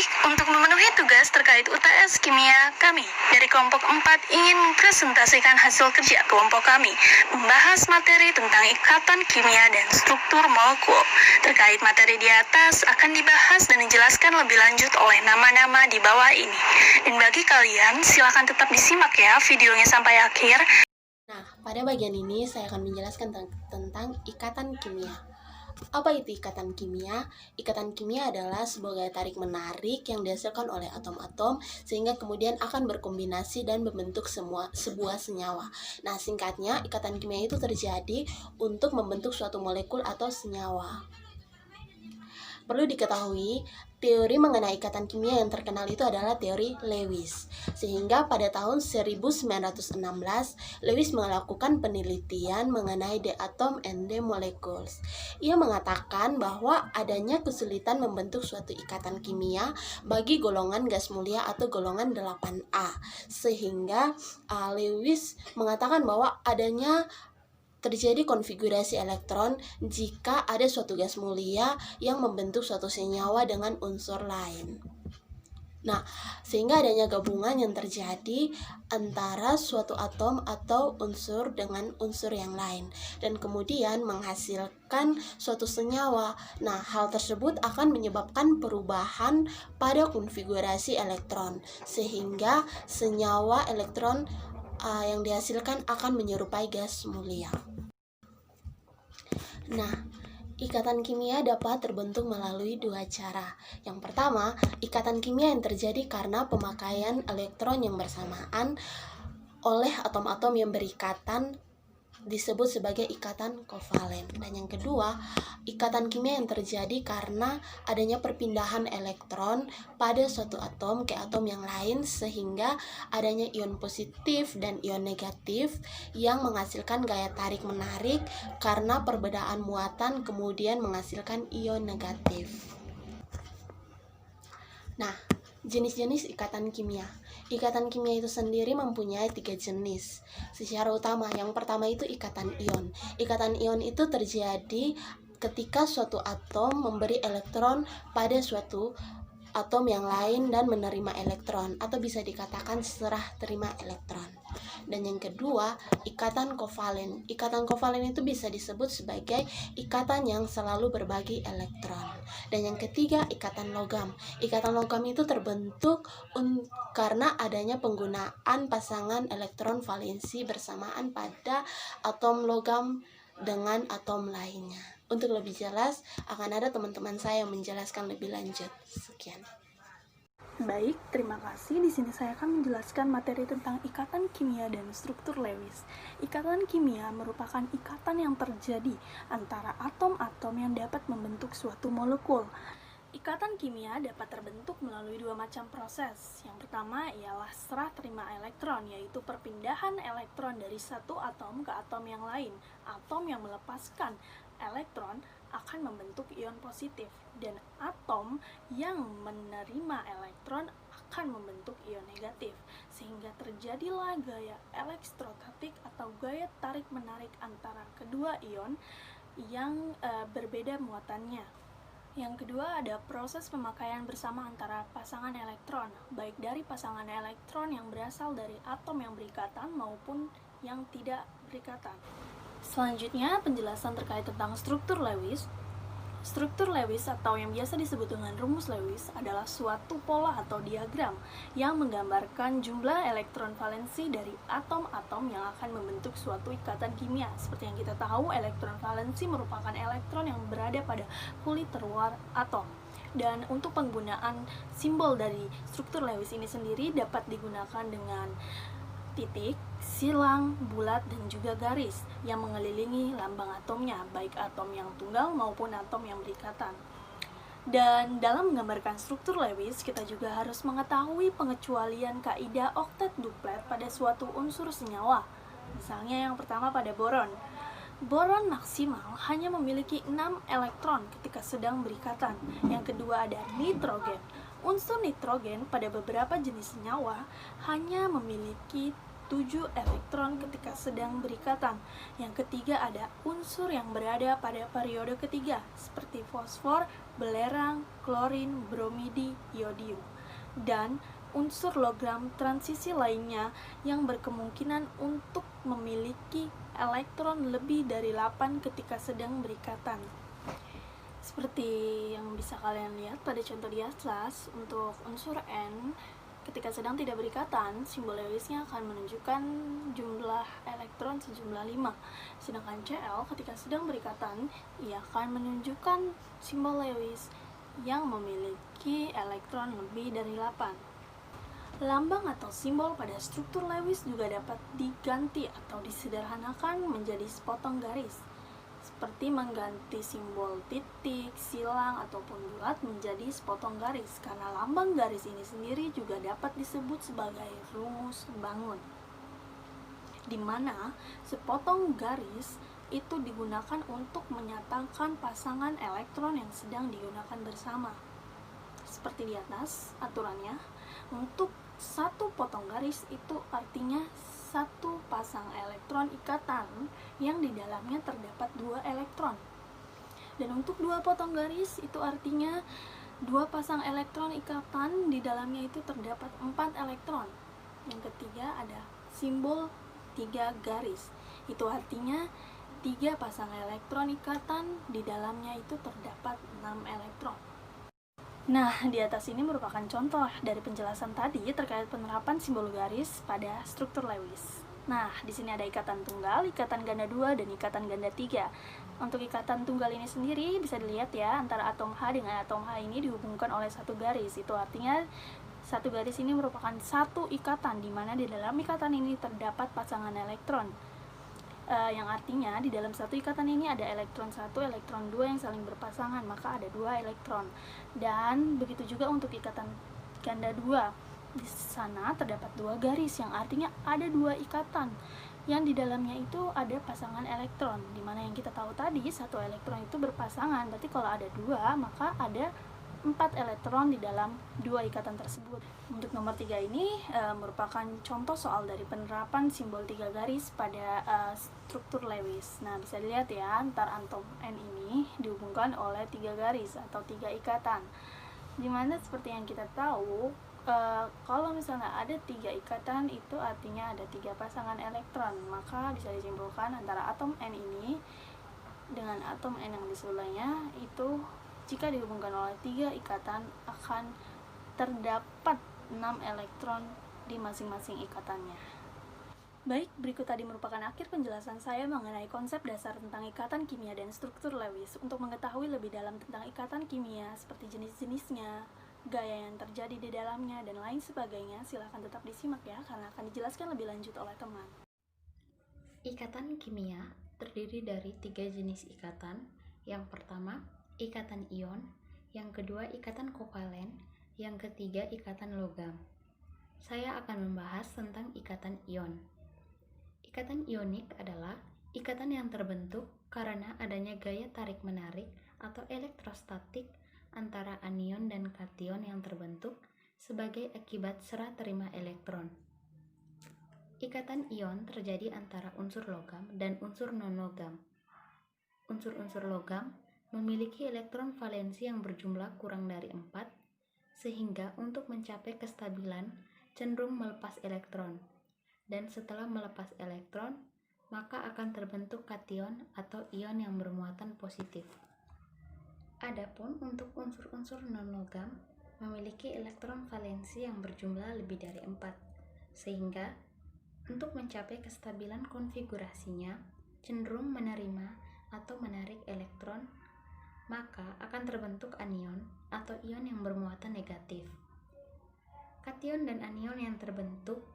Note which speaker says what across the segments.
Speaker 1: Baik, untuk memenuhi tugas terkait UTS kimia kami dari kelompok 4 ingin mempresentasikan hasil kerja kelompok kami membahas materi tentang ikatan kimia dan struktur molekul. Terkait materi di atas akan dibahas dan dijelaskan lebih lanjut oleh nama-nama di bawah ini. Dan bagi kalian, silakan tetap disimak ya videonya sampai akhir.
Speaker 2: Nah, pada bagian ini saya akan menjelaskan tentang ikatan kimia. Apa itu ikatan kimia? Ikatan kimia adalah sebuah gaya tarik-menarik yang dihasilkan oleh atom-atom sehingga kemudian akan berkombinasi dan membentuk sebuah senyawa. Nah, singkatnya, ikatan kimia itu terjadi untuk membentuk suatu molekul atau senyawa. Perlu diketahui, teori mengenai ikatan kimia yang terkenal itu adalah teori Lewis. Sehingga pada tahun 1916, Lewis melakukan penelitian mengenai the atom and the molecules. Ia mengatakan bahwa adanya kesulitan membentuk suatu ikatan kimia bagi golongan gas mulia atau golongan 8A. Sehingga Lewis mengatakan bahwa adanya terjadi konfigurasi elektron jika ada suatu gas mulia yang membentuk suatu senyawa dengan unsur lain. Nah, sehingga adanya gabungan yang terjadi antara suatu atom atau unsur dengan unsur yang lain dan kemudian menghasilkan suatu senyawa. Nah, hal tersebut akan menyebabkan perubahan pada konfigurasi elektron sehingga senyawa elektron yang dihasilkan akan menyerupai gas mulia. Nah, ikatan kimia dapat terbentuk melalui dua cara. Yang pertama, ikatan kimia yang terjadi karena pemakaian elektron yang bersamaan oleh atom-atom yang berikatan disebut sebagai ikatan kovalen. Dan yang kedua, ikatan kimia yang terjadi karena adanya perpindahan elektron pada suatu atom ke atom yang lain sehingga adanya ion positif dan ion negatif yang menghasilkan gaya tarik-menarik karena perbedaan muatan kemudian menghasilkan ion negatif. Nah, jenis-jenis ikatan kimia. Ikatan kimia itu sendiri mempunyai 3 jenis secara utama. Yang pertama itu ikatan ion. Ikatan ion itu terjadi ketika suatu atom memberi elektron pada suatu atom yang lain dan menerima elektron, atau bisa dikatakan serah terima elektron. Dan yang kedua, ikatan kovalen. Ikatan kovalen itu bisa disebut sebagai ikatan yang selalu berbagi elektron. Dan yang ketiga, ikatan logam. Ikatan logam itu terbentuk karena adanya penggunaan pasangan elektron valensi bersamaan pada atom logam dengan atom lainnya. Untuk lebih jelas, akan ada teman-teman saya yang menjelaskan lebih lanjut. Sekian.
Speaker 3: Baik, terima kasih. Di sini saya akan menjelaskan materi tentang ikatan kimia dan struktur Lewis. Ikatan kimia merupakan ikatan yang terjadi antara atom-atom yang dapat membentuk suatu molekul. Ikatan kimia dapat terbentuk melalui dua macam proses. Yang pertama ialah serah terima elektron, yaitu perpindahan elektron dari satu atom ke atom yang lain. Atom yang melepaskan elektron akan membentuk ion positif, dan atom yang menerima elektron akan membentuk ion negatif, sehingga terjadilah gaya elektrostatik atau gaya tarik-menarik antara kedua ion yang berbeda muatannya. Yang kedua ada proses pemakaian bersama antara pasangan elektron, baik dari pasangan elektron yang berasal dari atom yang berikatan maupun yang tidak berikatan. Selanjutnya, penjelasan terkait tentang struktur Lewis. Struktur Lewis atau yang biasa disebut dengan rumus Lewis adalah suatu pola atau diagram yang menggambarkan jumlah elektron valensi dari atom-atom yang akan membentuk suatu ikatan kimia. Seperti yang kita tahu, elektron valensi merupakan elektron yang berada pada kulit terluar atom. Dan untuk penggunaan simbol dari struktur Lewis ini sendiri dapat digunakan dengan titik, silang, bulat, dan juga garis yang mengelilingi lambang atomnya, baik atom yang tunggal maupun atom yang berikatan. Dan dalam menggambarkan struktur Lewis, kita juga harus mengetahui pengecualian kaidah oktet duplet pada suatu unsur senyawa. Misalnya yang pertama pada boron. Boron maksimal hanya memiliki 6 elektron ketika sedang berikatan. Yang kedua ada nitrogen. Unsur nitrogen pada beberapa jenis senyawa hanya memiliki 7 elektron ketika sedang berikatan. Yang ketiga ada unsur yang berada pada periode ketiga seperti fosfor, belerang, klorin, bromidi, iodium. Dan unsur logam transisi lainnya yang berkemungkinan untuk memiliki elektron lebih dari 8 ketika sedang berikatan. Seperti yang bisa kalian lihat pada contoh di atas, untuk unsur N ketika sedang tidak berikatan, simbol Lewisnya akan menunjukkan jumlah elektron sejumlah 5. Sedangkan Cl ketika sedang berikatan, ia akan menunjukkan simbol Lewis yang memiliki elektron lebih dari 8. Lambang atau simbol pada struktur Lewis juga dapat diganti atau disederhanakan menjadi sepotong garis, seperti mengganti simbol titik, silang, ataupun bulat menjadi sepotong garis, karena lambang garis ini sendiri juga dapat disebut sebagai rumus bangun, di mana sepotong garis itu digunakan untuk menyatakan pasangan elektron yang sedang digunakan bersama. Seperti di atas aturannya, untuk satu potong garis itu artinya satu pasang elektron ikatan yang di dalamnya terdapat 2 elektron. Dan untuk 2 potong garis itu artinya 2 pasang elektron ikatan di dalamnya itu terdapat 4 elektron. Yang ketiga ada simbol 3 garis. Itu artinya 3 pasang elektron ikatan di dalamnya itu terdapat 6 elektron. Nah, di atas ini merupakan contoh dari penjelasan tadi terkait penerapan simbol garis pada struktur Lewis. Nah, di sini ada ikatan tunggal, ikatan ganda 2, dan ikatan ganda 3. Untuk ikatan tunggal ini sendiri bisa dilihat ya, antara atom H dengan atom H ini dihubungkan oleh satu garis. Itu artinya satu garis ini merupakan satu ikatan, di mana di dalam ikatan ini terdapat pasangan elektron. Yang artinya di dalam satu ikatan ini ada elektron 1, elektron 2 yang saling berpasangan, maka ada 2 elektron. Dan begitu juga untuk ikatan ganda 2, di sana terdapat 2 garis, yang artinya ada 2 ikatan yang di dalamnya itu ada pasangan elektron, dimana yang kita tahu tadi satu elektron itu berpasangan, berarti kalau ada 2 maka ada 4 elektron di dalam 2 ikatan tersebut. Untuk nomor 3 ini merupakan contoh soal dari penerapan simbol 3 garis pada struktur Lewis. Nah, bisa dilihat ya, antar atom N ini dihubungkan oleh 3 garis atau 3 ikatan. Dimana seperti yang kita tahu, kalau misalnya ada 3 ikatan itu artinya ada 3 pasangan elektron, maka bisa disimpulkan antara atom N ini dengan atom N yang di sebelahnya itu jika dihubungkan oleh 3 ikatan akan terdapat 6 elektron di masing-masing ikatannya. Baik, berikut tadi merupakan akhir penjelasan saya mengenai konsep dasar tentang ikatan kimia dan struktur Lewis. Untuk mengetahui lebih dalam tentang ikatan kimia, seperti jenis-jenisnya, gaya yang terjadi di dalamnya, dan lain sebagainya, silahkan tetap disimak ya, karena akan dijelaskan lebih lanjut oleh teman.
Speaker 4: Ikatan kimia terdiri dari 3 jenis ikatan. Yang pertama, ikatan ion, yang kedua ikatan kovalen, yang ketiga ikatan logam. Saya akan membahas tentang ikatan ion. Ikatan ionik adalah ikatan yang terbentuk karena adanya gaya tarik-menarik atau elektrostatik antara anion dan kation yang terbentuk sebagai akibat serah terima elektron. Ikatan ion terjadi antara unsur logam dan unsur non-logam. Unsur-unsur logam memiliki elektron valensi yang berjumlah kurang dari 4, sehingga untuk mencapai kestabilan cenderung melepas elektron. Dan setelah melepas elektron, maka akan terbentuk kation atau ion yang bermuatan positif. Adapun untuk unsur-unsur non-logam memiliki elektron valensi yang berjumlah lebih dari 4, sehingga untuk mencapai kestabilan konfigurasinya cenderung menerima atau menarik elektron, maka akan terbentuk anion atau ion yang bermuatan negatif. Kation dan anion yang terbentuk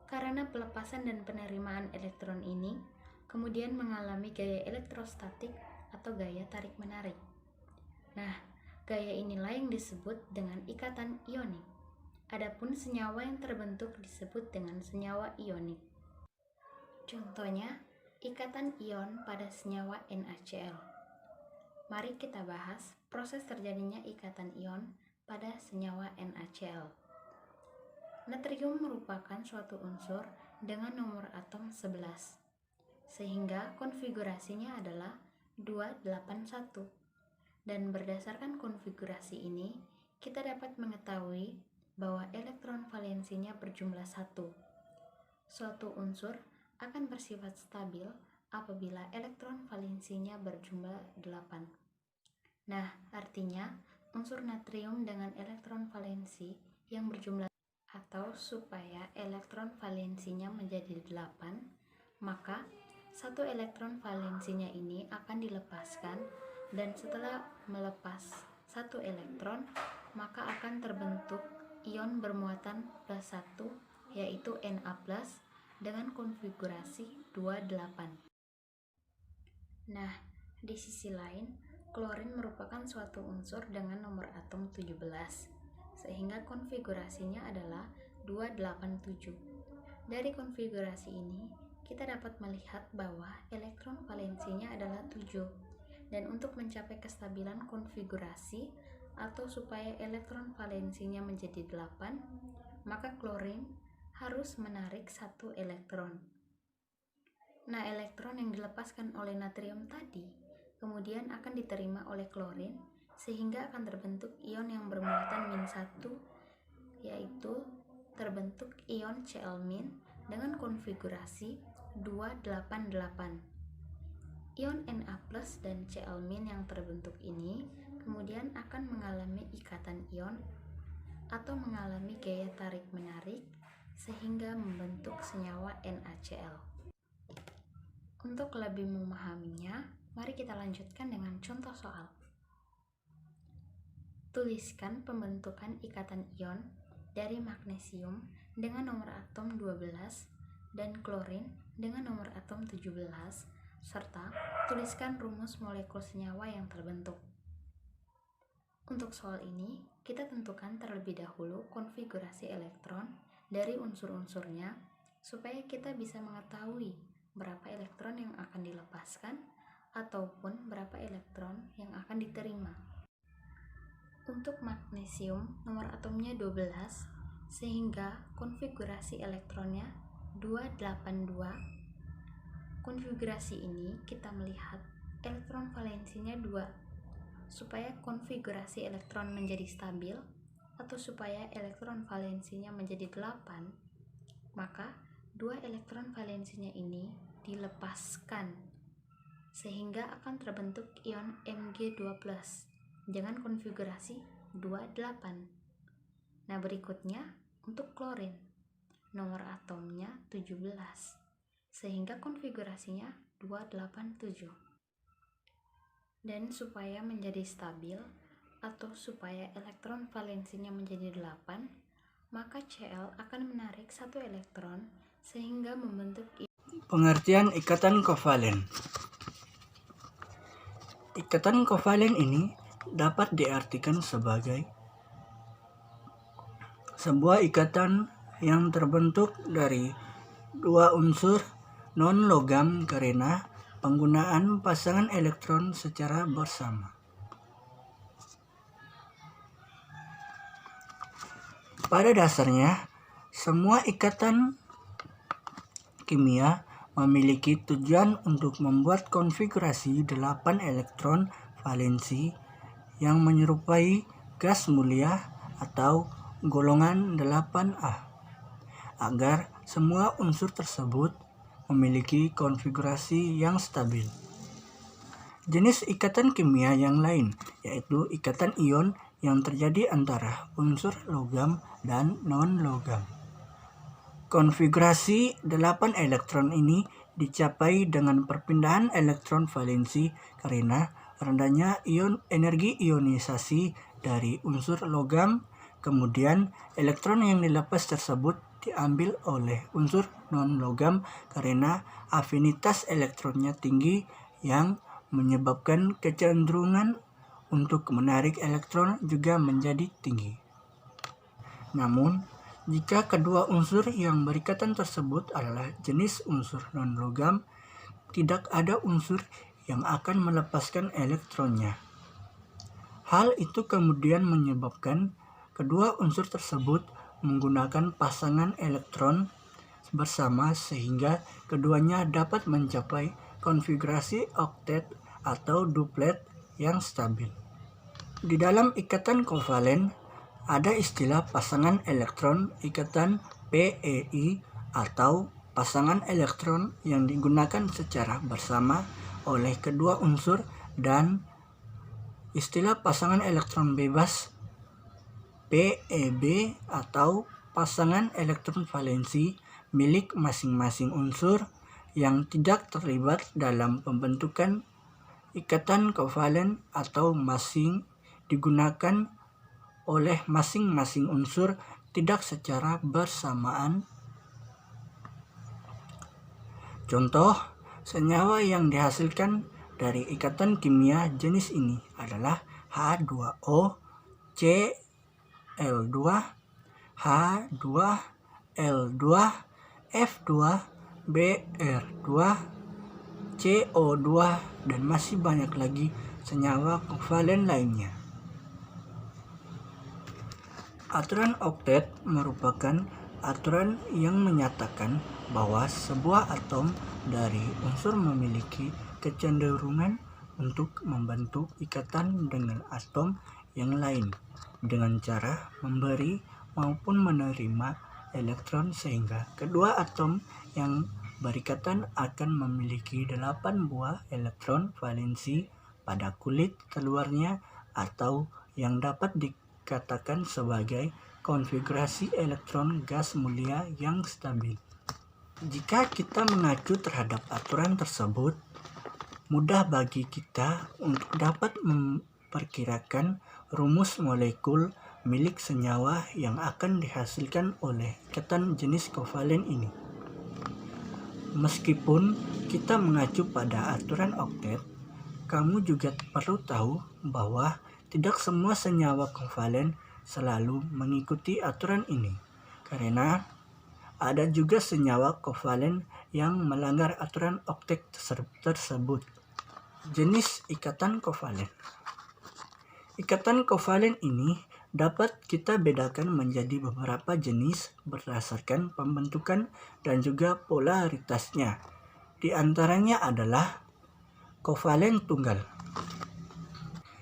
Speaker 4: karena pelepasan dan penerimaan elektron ini kemudian mengalami gaya elektrostatik atau gaya tarik-menarik. Nah, gaya inilah yang disebut dengan ikatan ionik. Adapun senyawa yang terbentuk disebut dengan senyawa ionik. Contohnya, ikatan ion pada senyawa NaCl. Mari kita bahas proses terjadinya ikatan ion pada senyawa NaCl. Natrium merupakan suatu unsur dengan nomor atom 11, sehingga konfigurasinya adalah 281. Dan berdasarkan konfigurasi ini, kita dapat mengetahui bahwa elektron valensinya berjumlah 1. Suatu unsur akan bersifat stabil apabila elektron valensinya berjumlah 8. Nah, artinya unsur natrium dengan elektron valensi yang berjumlah atau supaya elektron valensinya menjadi 8, maka satu elektron valensinya ini akan dilepaskan, dan setelah melepas satu elektron, maka akan terbentuk ion bermuatan plus 1, yaitu Na+, dengan konfigurasi 28. Nah, di sisi lain, klorin merupakan suatu unsur dengan nomor atom 17, sehingga konfigurasinya adalah 287. Dari konfigurasi ini, kita dapat melihat bahwa elektron valensinya adalah 7, dan untuk mencapai kestabilan konfigurasi atau supaya elektron valensinya menjadi 8, maka klorin harus menarik satu elektron. Nah, elektron yang dilepaskan oleh natrium tadi kemudian akan diterima oleh klorin, sehingga akan terbentuk ion yang bermuatan -1, yaitu terbentuk ion Cl- dengan konfigurasi 288. Ion Na+ dan Cl- yang terbentuk ini kemudian akan mengalami ikatan ion atau mengalami gaya tarik-menarik sehingga membentuk senyawa NaCl. Untuk lebih memahaminya, mari kita lanjutkan dengan contoh soal. Tuliskan pembentukan ikatan ion dari magnesium dengan nomor atom 12 dan klorin dengan nomor atom 17, serta tuliskan rumus molekul senyawa yang terbentuk. Untuk soal ini, kita tentukan terlebih dahulu konfigurasi elektron dari unsur-unsurnya supaya kita bisa mengetahui berapa elektron yang akan dilepaskan ataupun berapa elektron yang akan diterima. Untuk magnesium, nomor atomnya 12, sehingga konfigurasi elektronnya 282. Konfigurasi ini kita melihat elektron valensinya 2. Supaya konfigurasi elektron menjadi stabil atau supaya elektron valensinya menjadi 8, maka 2 elektron valensinya ini dilepaskan, sehingga akan terbentuk ion Mg2+ dengan konfigurasi 28. Nah, berikutnya untuk klorin, nomor atomnya 17, sehingga konfigurasinya 287. Dan supaya menjadi stabil atau supaya elektron valensinya menjadi 8, maka Cl akan menarik satu elektron sehingga membentuk
Speaker 5: Pengertian ikatan kovalen. Ikatan kovalen ini dapat diartikan sebagai sebuah ikatan yang terbentuk dari dua unsur non-logam karena penggunaan pasangan elektron secara bersama. Pada dasarnya, semua ikatan kimia memiliki tujuan untuk membuat konfigurasi 8 elektron valensi yang menyerupai gas mulia atau golongan 8A, agar semua unsur tersebut memiliki konfigurasi yang stabil. Jenis ikatan kimia yang lain yaitu ikatan ion yang terjadi antara unsur logam dan non-logam. Konfigurasi 8 elektron ini dicapai dengan perpindahan elektron valensi karena rendahnya energi ionisasi dari unsur logam, kemudian elektron yang dilepas tersebut diambil oleh unsur non-logam karena afinitas elektronnya tinggi yang menyebabkan kecenderungan untuk menarik elektron juga menjadi tinggi. Namun, jika kedua unsur yang berikatan tersebut adalah jenis unsur non-logam, tidak ada unsur yang akan melepaskan elektronnya. Hal itu kemudian menyebabkan kedua unsur tersebut menggunakan pasangan elektron bersama sehingga keduanya dapat mencapai konfigurasi oktet atau duplet yang stabil. Di dalam ikatan kovalen ada istilah pasangan elektron ikatan PeI atau pasangan elektron yang digunakan secara bersama oleh kedua unsur dan istilah pasangan elektron bebas PeB atau pasangan elektron valensi milik masing-masing unsur yang tidak terlibat dalam pembentukan ikatan kovalen atau masing digunakan oleh masing-masing unsur tidak secara bersamaan. Contoh, senyawa yang dihasilkan dari ikatan kimia jenis ini adalah H2O, Cl2, H2L2, F2, Br2, CO2, dan masih banyak lagi senyawa kovalen lainnya. Aturan oktet merupakan aturan yang menyatakan bahwa sebuah atom dari unsur memiliki kecenderungan untuk membentuk ikatan dengan atom yang lain dengan cara memberi maupun menerima elektron sehingga kedua atom yang berikatan akan memiliki 8 buah elektron valensi pada kulit keluarnya atau yang dapat dikatakan sebagai konfigurasi elektron gas mulia yang stabil. Jika kita mengacu terhadap aturan tersebut, mudah bagi kita untuk dapat memperkirakan rumus molekul milik senyawa yang akan dihasilkan oleh ikatan jenis kovalen ini. Meskipun kita mengacu pada aturan oktet, kamu juga perlu tahu bahwa tidak semua senyawa kovalen selalu mengikuti aturan ini, karena ada juga senyawa kovalen yang melanggar aturan oktet tersebut. Jenis ikatan kovalen. Ikatan kovalen ini dapat kita bedakan menjadi beberapa jenis berdasarkan pembentukan dan juga polaritasnya. Di antaranya adalah kovalen tunggal.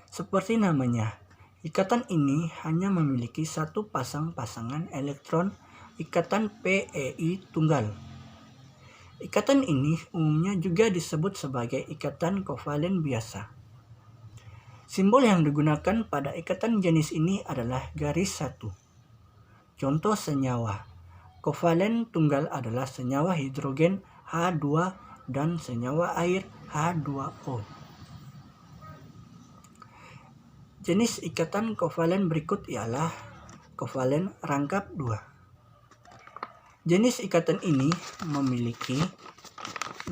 Speaker 5: Seperti namanya, ikatan ini hanya memiliki satu pasangan elektron ikatan PeI tunggal. Ikatan ini umumnya juga disebut sebagai ikatan kovalen biasa. Simbol yang digunakan pada ikatan jenis ini adalah garis satu. Contoh senyawa kovalen tunggal adalah senyawa hidrogen H2 dan senyawa air H2O. Jenis ikatan kovalen berikut ialah kovalen rangkap 2. Jenis ikatan ini memiliki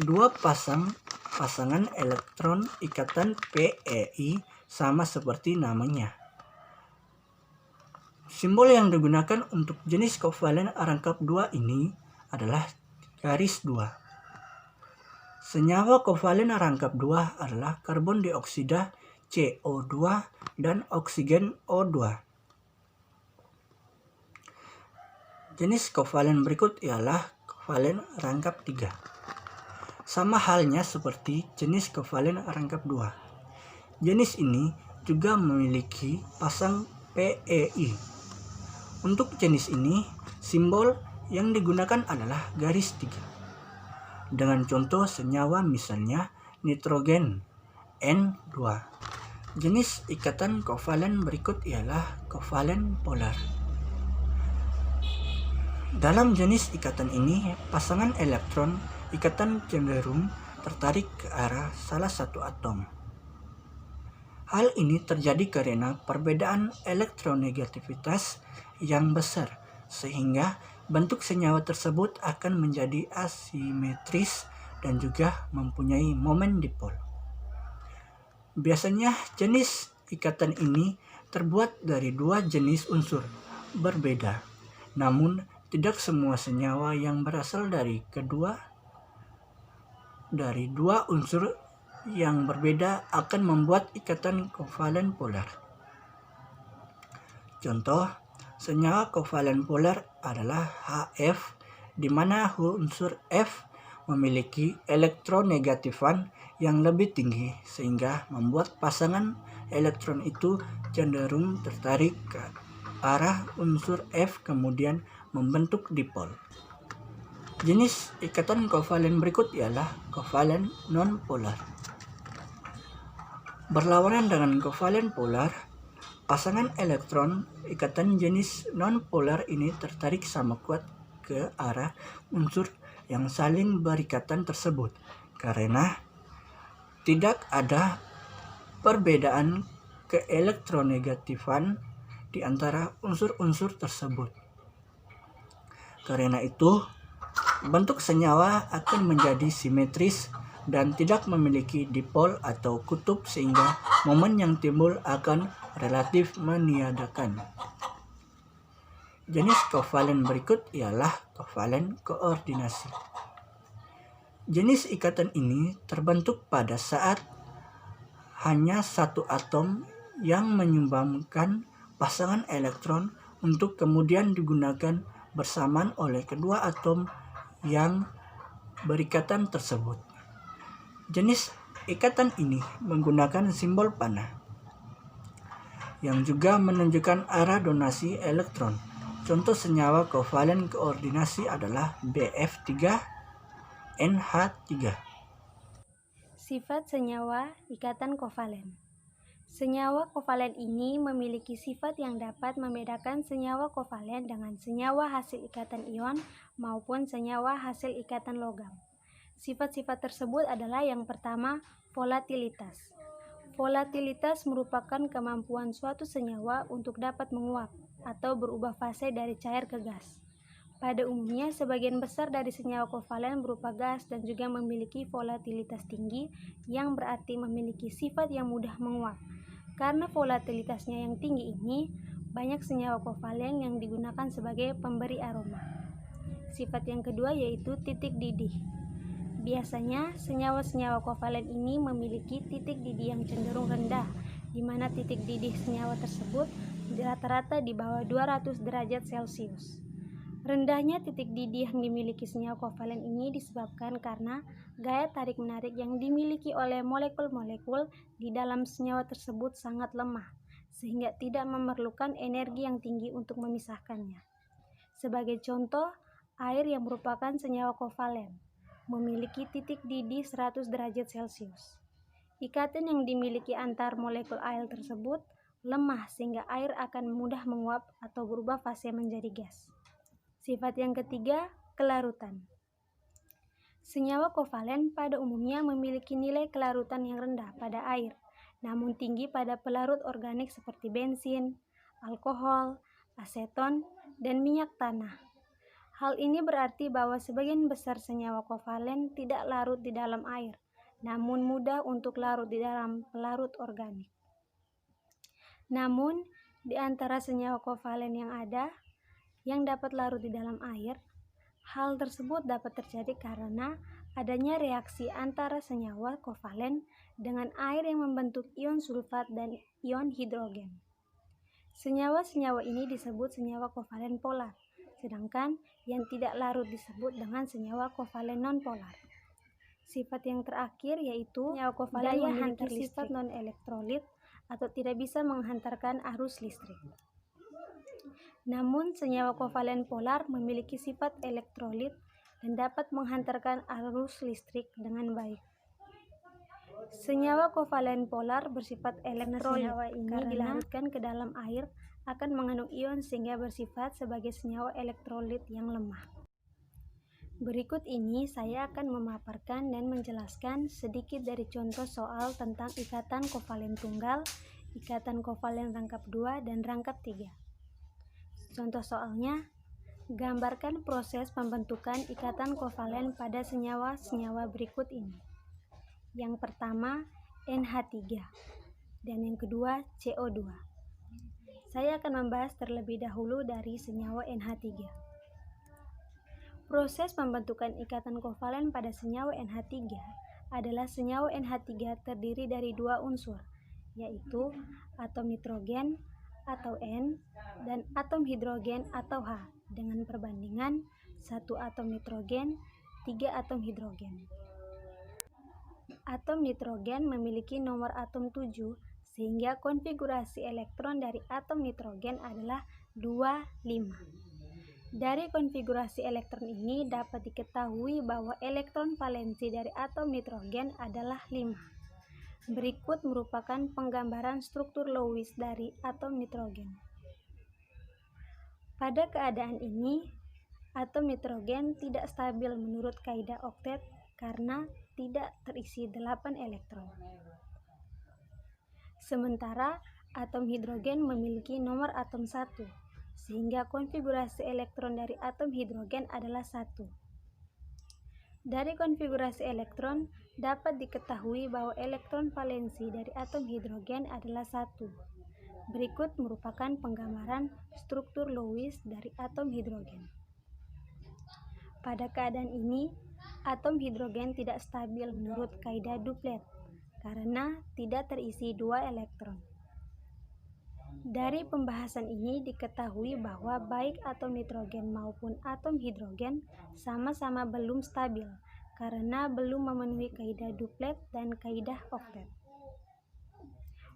Speaker 5: dua pasangan elektron ikatan PeI sama seperti namanya. Simbol yang digunakan untuk jenis kovalen rangkap 2 ini adalah garis 2. Senyawa kovalen rangkap 2 adalah karbon dioksida CO2 dan oksigen O2. Jenis kovalen berikut ialah kovalen rangkap 3. Sama halnya seperti jenis kovalen rangkap 2. Jenis ini juga memiliki pasang PeI. Untuk jenis ini, simbol yang digunakan adalah garis 3. Dengan contoh senyawa misalnya nitrogen N2. Jenis ikatan kovalen berikut ialah kovalen polar. Dalam jenis ikatan ini, pasangan elektron ikatan cenderung tertarik ke arah salah satu atom. Hal ini terjadi karena perbedaan elektronegativitas yang besar, sehingga bentuk senyawa tersebut akan menjadi asimetris dan juga mempunyai momen dipol. Biasanya jenis ikatan ini terbuat dari dua jenis unsur berbeda, namun tidak semua senyawa yang berasal dari dua unsur yang berbeda akan membuat ikatan kovalen polar. Contoh, senyawa kovalen polar adalah HF di mana unsur F memiliki elektronegatifan yang lebih tinggi sehingga membuat pasangan elektron itu cenderung tertarik ke arah unsur F kemudian membentuk dipol. Jenis ikatan kovalen berikut ialah kovalen non-polar. Berlawanan dengan kovalen polar, pasangan elektron ikatan jenis non-polar ini tertarik sama kuat ke arah unsur yang saling berikatan tersebut karena tidak ada perbedaan keelektronegatifan di antara unsur-unsur tersebut. Karena itu, bentuk senyawa akan menjadi simetris dan tidak memiliki dipol atau kutub sehingga momen yang timbul akan relatif meniadakan. Jenis kovalen berikut ialah kovalen koordinasi. Jenis ikatan ini terbentuk pada saat hanya satu atom yang menyumbangkan pasangan elektron untuk kemudian digunakan bersamaan oleh kedua atom yang berikatan tersebut. Jenis ikatan ini menggunakan simbol panah yang juga menunjukkan arah donasi elektron. Contoh senyawa kovalen koordinasi adalah BF3NH3.
Speaker 6: Sifat senyawa ikatan kovalen. Senyawa kovalen ini memiliki sifat yang dapat membedakan senyawa kovalen dengan senyawa hasil ikatan ion maupun senyawa hasil ikatan logam. Sifat-sifat tersebut adalah yang pertama, volatilitas. Volatilitas merupakan kemampuan suatu senyawa untuk dapat menguap atau berubah fase dari cair ke gas. Pada umumnya, sebagian besar dari senyawa kovalen berupa gas dan juga memiliki volatilitas tinggi, yang berarti memiliki sifat yang mudah menguap. Karena volatilitasnya yang tinggi ini, banyak senyawa kovalen yang digunakan sebagai pemberi aroma. Sifat yang kedua yaitu titik didih. Biasanya, senyawa-senyawa kovalen ini memiliki titik didih yang cenderung rendah, di mana titik didih senyawa tersebut rata-rata di bawah 200 derajat Celcius. Rendahnya titik didih yang dimiliki senyawa kovalen ini disebabkan karena gaya tarik-menarik yang dimiliki oleh molekul-molekul di dalam senyawa tersebut sangat lemah, sehingga tidak memerlukan energi yang tinggi untuk memisahkannya. Sebagai contoh, air yang merupakan senyawa kovalen memiliki titik didih 100 derajat Celcius. Ikatan yang dimiliki antar molekul air tersebut lemah sehingga air akan mudah menguap atau berubah fase menjadi gas. Sifat yang ketiga, kelarutan. Senyawa kovalen pada umumnya memiliki nilai kelarutan yang rendah pada air, namun tinggi pada pelarut organik seperti bensin, alkohol, aseton, dan minyak tanah. Hal ini berarti bahwa sebagian besar senyawa kovalen tidak larut di dalam air, namun mudah untuk larut di dalam pelarut organik. Namun, di antara senyawa kovalen yang ada, yang dapat larut di dalam air, hal tersebut dapat terjadi karena adanya reaksi antara senyawa kovalen dengan air yang membentuk ion sulfat dan ion hidrogen. Senyawa-senyawa ini disebut senyawa kovalen polar, sedangkan yang tidak larut disebut dengan senyawa kovalen non-polar. Sifat yang terakhir yaitu senyawa kovalen memiliki sifat non-elektrolit atau tidak bisa menghantarkan arus listrik. Namun, senyawa kovalen polar memiliki sifat elektrolit dan dapat menghantarkan arus listrik dengan baik. Senyawa kovalen polar bersifat elektrolit. Senyawa ini dilarutkan ke dalam air akan mengandung ion sehingga bersifat sebagai senyawa elektrolit yang lemah. Berikut ini saya akan memaparkan dan menjelaskan sedikit dari contoh soal tentang ikatan kovalen tunggal, ikatan kovalen rangkap 2, dan rangkap 3. Contoh soalnya, gambarkan proses pembentukan ikatan kovalen pada senyawa-senyawa berikut ini. Yang pertama, NH3, dan yang kedua, CO2. Saya akan membahas terlebih dahulu dari senyawa NH3. Proses pembentukan ikatan kovalen pada senyawa NH3 adalah senyawa NH3 terdiri dari dua unsur, yaitu atom nitrogen atau N dan atom hidrogen atau H dengan perbandingan 1 atom nitrogen, 3 atom hidrogen. Atom nitrogen memiliki nomor atom 7, sehingga konfigurasi elektron dari atom nitrogen adalah 2, 5. Dari konfigurasi elektron ini dapat diketahui bahwa elektron valensi dari atom nitrogen adalah 5. Berikut merupakan penggambaran struktur Lewis dari atom nitrogen. Pada keadaan ini, atom nitrogen tidak stabil menurut kaidah oktet karena tidak terisi 8 elektron. Sementara atom hidrogen memiliki nomor atom 1, sehingga konfigurasi elektron dari atom hidrogen adalah 1. Dari konfigurasi elektron dapat diketahui bahwa elektron valensi dari atom hidrogen adalah 1. Berikut merupakan penggambaran struktur Lewis dari atom hidrogen. Pada keadaan ini, atom hidrogen tidak stabil menurut kaidah duplet karena tidak terisi 2 elektron. Dari pembahasan ini diketahui bahwa baik atom nitrogen maupun atom hidrogen sama-sama belum stabil karena belum memenuhi kaidah duplet dan kaidah oktet.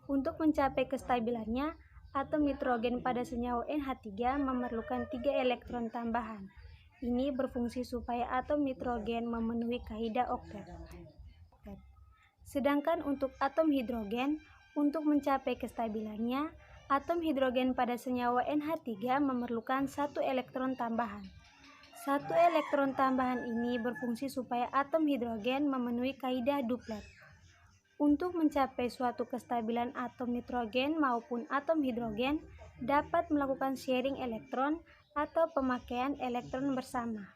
Speaker 6: Untuk mencapai kestabilannya, atom nitrogen pada senyawa NH3 memerlukan 3 elektron tambahan. Ini berfungsi supaya atom nitrogen memenuhi kaidah oktet. Sedangkan untuk atom hidrogen, untuk mencapai kestabilannya, atom hidrogen pada senyawa NH3 memerlukan 1 elektron tambahan. 1 elektron tambahan ini berfungsi supaya atom hidrogen memenuhi kaidah duplet. Untuk mencapai suatu kestabilan atom nitrogen maupun atom hidrogen, dapat melakukan sharing elektron atau pemakaian elektron bersama.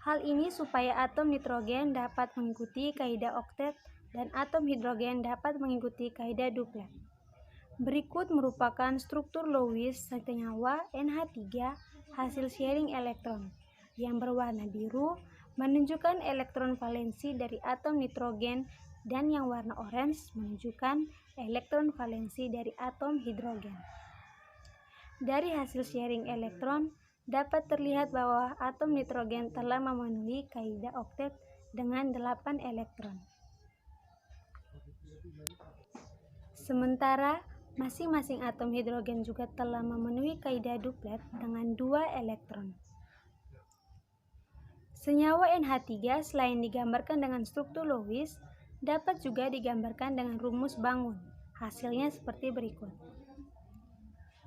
Speaker 6: Hal ini supaya atom nitrogen dapat mengikuti kaidah oktet dan atom hidrogen dapat mengikuti kaidah duplet. Berikut merupakan struktur Lewis senyawa NH3 hasil sharing elektron. Yang berwarna biru menunjukkan elektron valensi dari atom nitrogen dan yang warna orange menunjukkan elektron valensi dari atom hidrogen. Dari hasil sharing elektron dapat terlihat bahwa atom nitrogen telah memenuhi kaidah oktet dengan 8 elektron. Sementara masing-masing atom hidrogen juga telah memenuhi kaidah duplet dengan 2 elektron. Senyawa NH3 selain digambarkan dengan struktur Lewis, dapat juga digambarkan dengan rumus bangun. Hasilnya seperti berikut.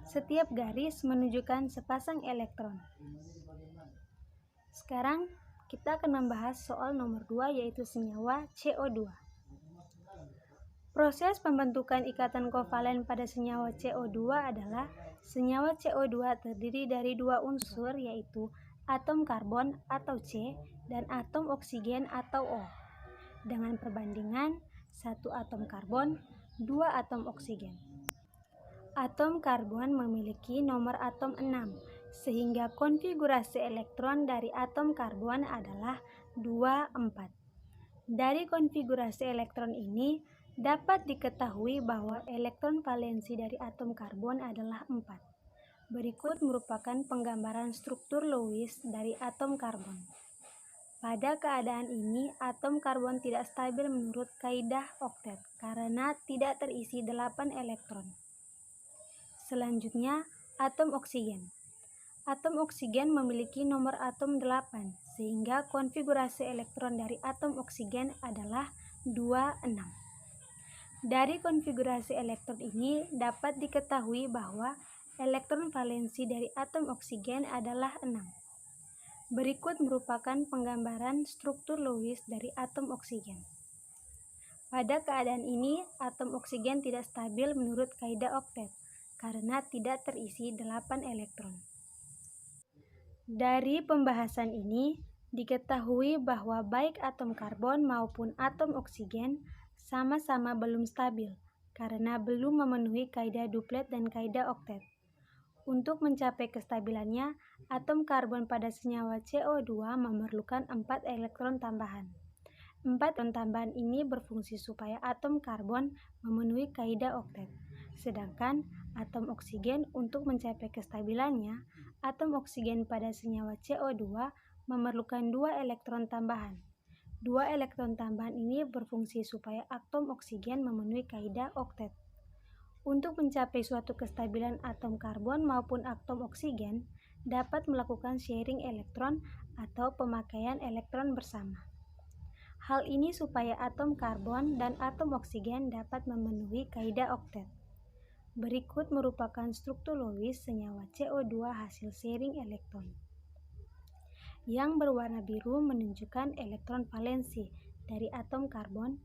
Speaker 6: Setiap garis menunjukkan sepasang elektron. Sekarang kita akan membahas soal nomor 2 yaitu senyawa CO2. Proses pembentukan ikatan kovalen pada senyawa CO2 adalah senyawa CO2 terdiri dari 2 unsur yaitu atom karbon atau C dan atom oksigen atau O. Dengan perbandingan 1 atom karbon, 2 atom oksigen. Atom karbon memiliki nomor atom 6, sehingga konfigurasi elektron dari atom karbon adalah 2, 4. Dari konfigurasi elektron ini, dapat diketahui bahwa elektron valensi dari atom karbon adalah 4. Berikut merupakan penggambaran struktur Lewis dari atom karbon. Pada keadaan ini, atom karbon tidak stabil menurut kaidah oktet karena tidak terisi 8 elektron. Selanjutnya, atom oksigen. Atom oksigen memiliki nomor atom 8, sehingga konfigurasi elektron dari atom oksigen adalah 2, 6. Dari konfigurasi elektron ini dapat diketahui bahwa elektron valensi dari atom oksigen adalah 6. Berikut merupakan penggambaran struktur Lewis dari atom oksigen. Pada keadaan ini, atom oksigen tidak stabil menurut kaidah oktet karena tidak terisi 8 elektron. Dari pembahasan ini diketahui bahwa baik atom karbon maupun atom oksigen sama-sama belum stabil karena belum memenuhi kaidah duplet dan kaidah oktet. Untuk mencapai kestabilannya, atom karbon pada senyawa CO2 memerlukan 4 elektron tambahan. 4 elektron tambahan ini berfungsi supaya atom karbon memenuhi kaidah oktet. Sedangkan atom oksigen untuk mencapai kestabilannya, atom oksigen pada senyawa CO2 memerlukan 2 elektron tambahan. 2 elektron tambahan ini berfungsi supaya atom oksigen memenuhi kaidah oktet. Untuk mencapai suatu kestabilan atom karbon maupun atom oksigen, dapat melakukan sharing elektron atau pemakaian elektron bersama. Hal ini supaya atom karbon dan atom oksigen dapat memenuhi kaidah oktet. Berikut merupakan struktur Lewis senyawa CO2 hasil sharing elektron. Yang berwarna biru menunjukkan elektron valensi dari atom karbon,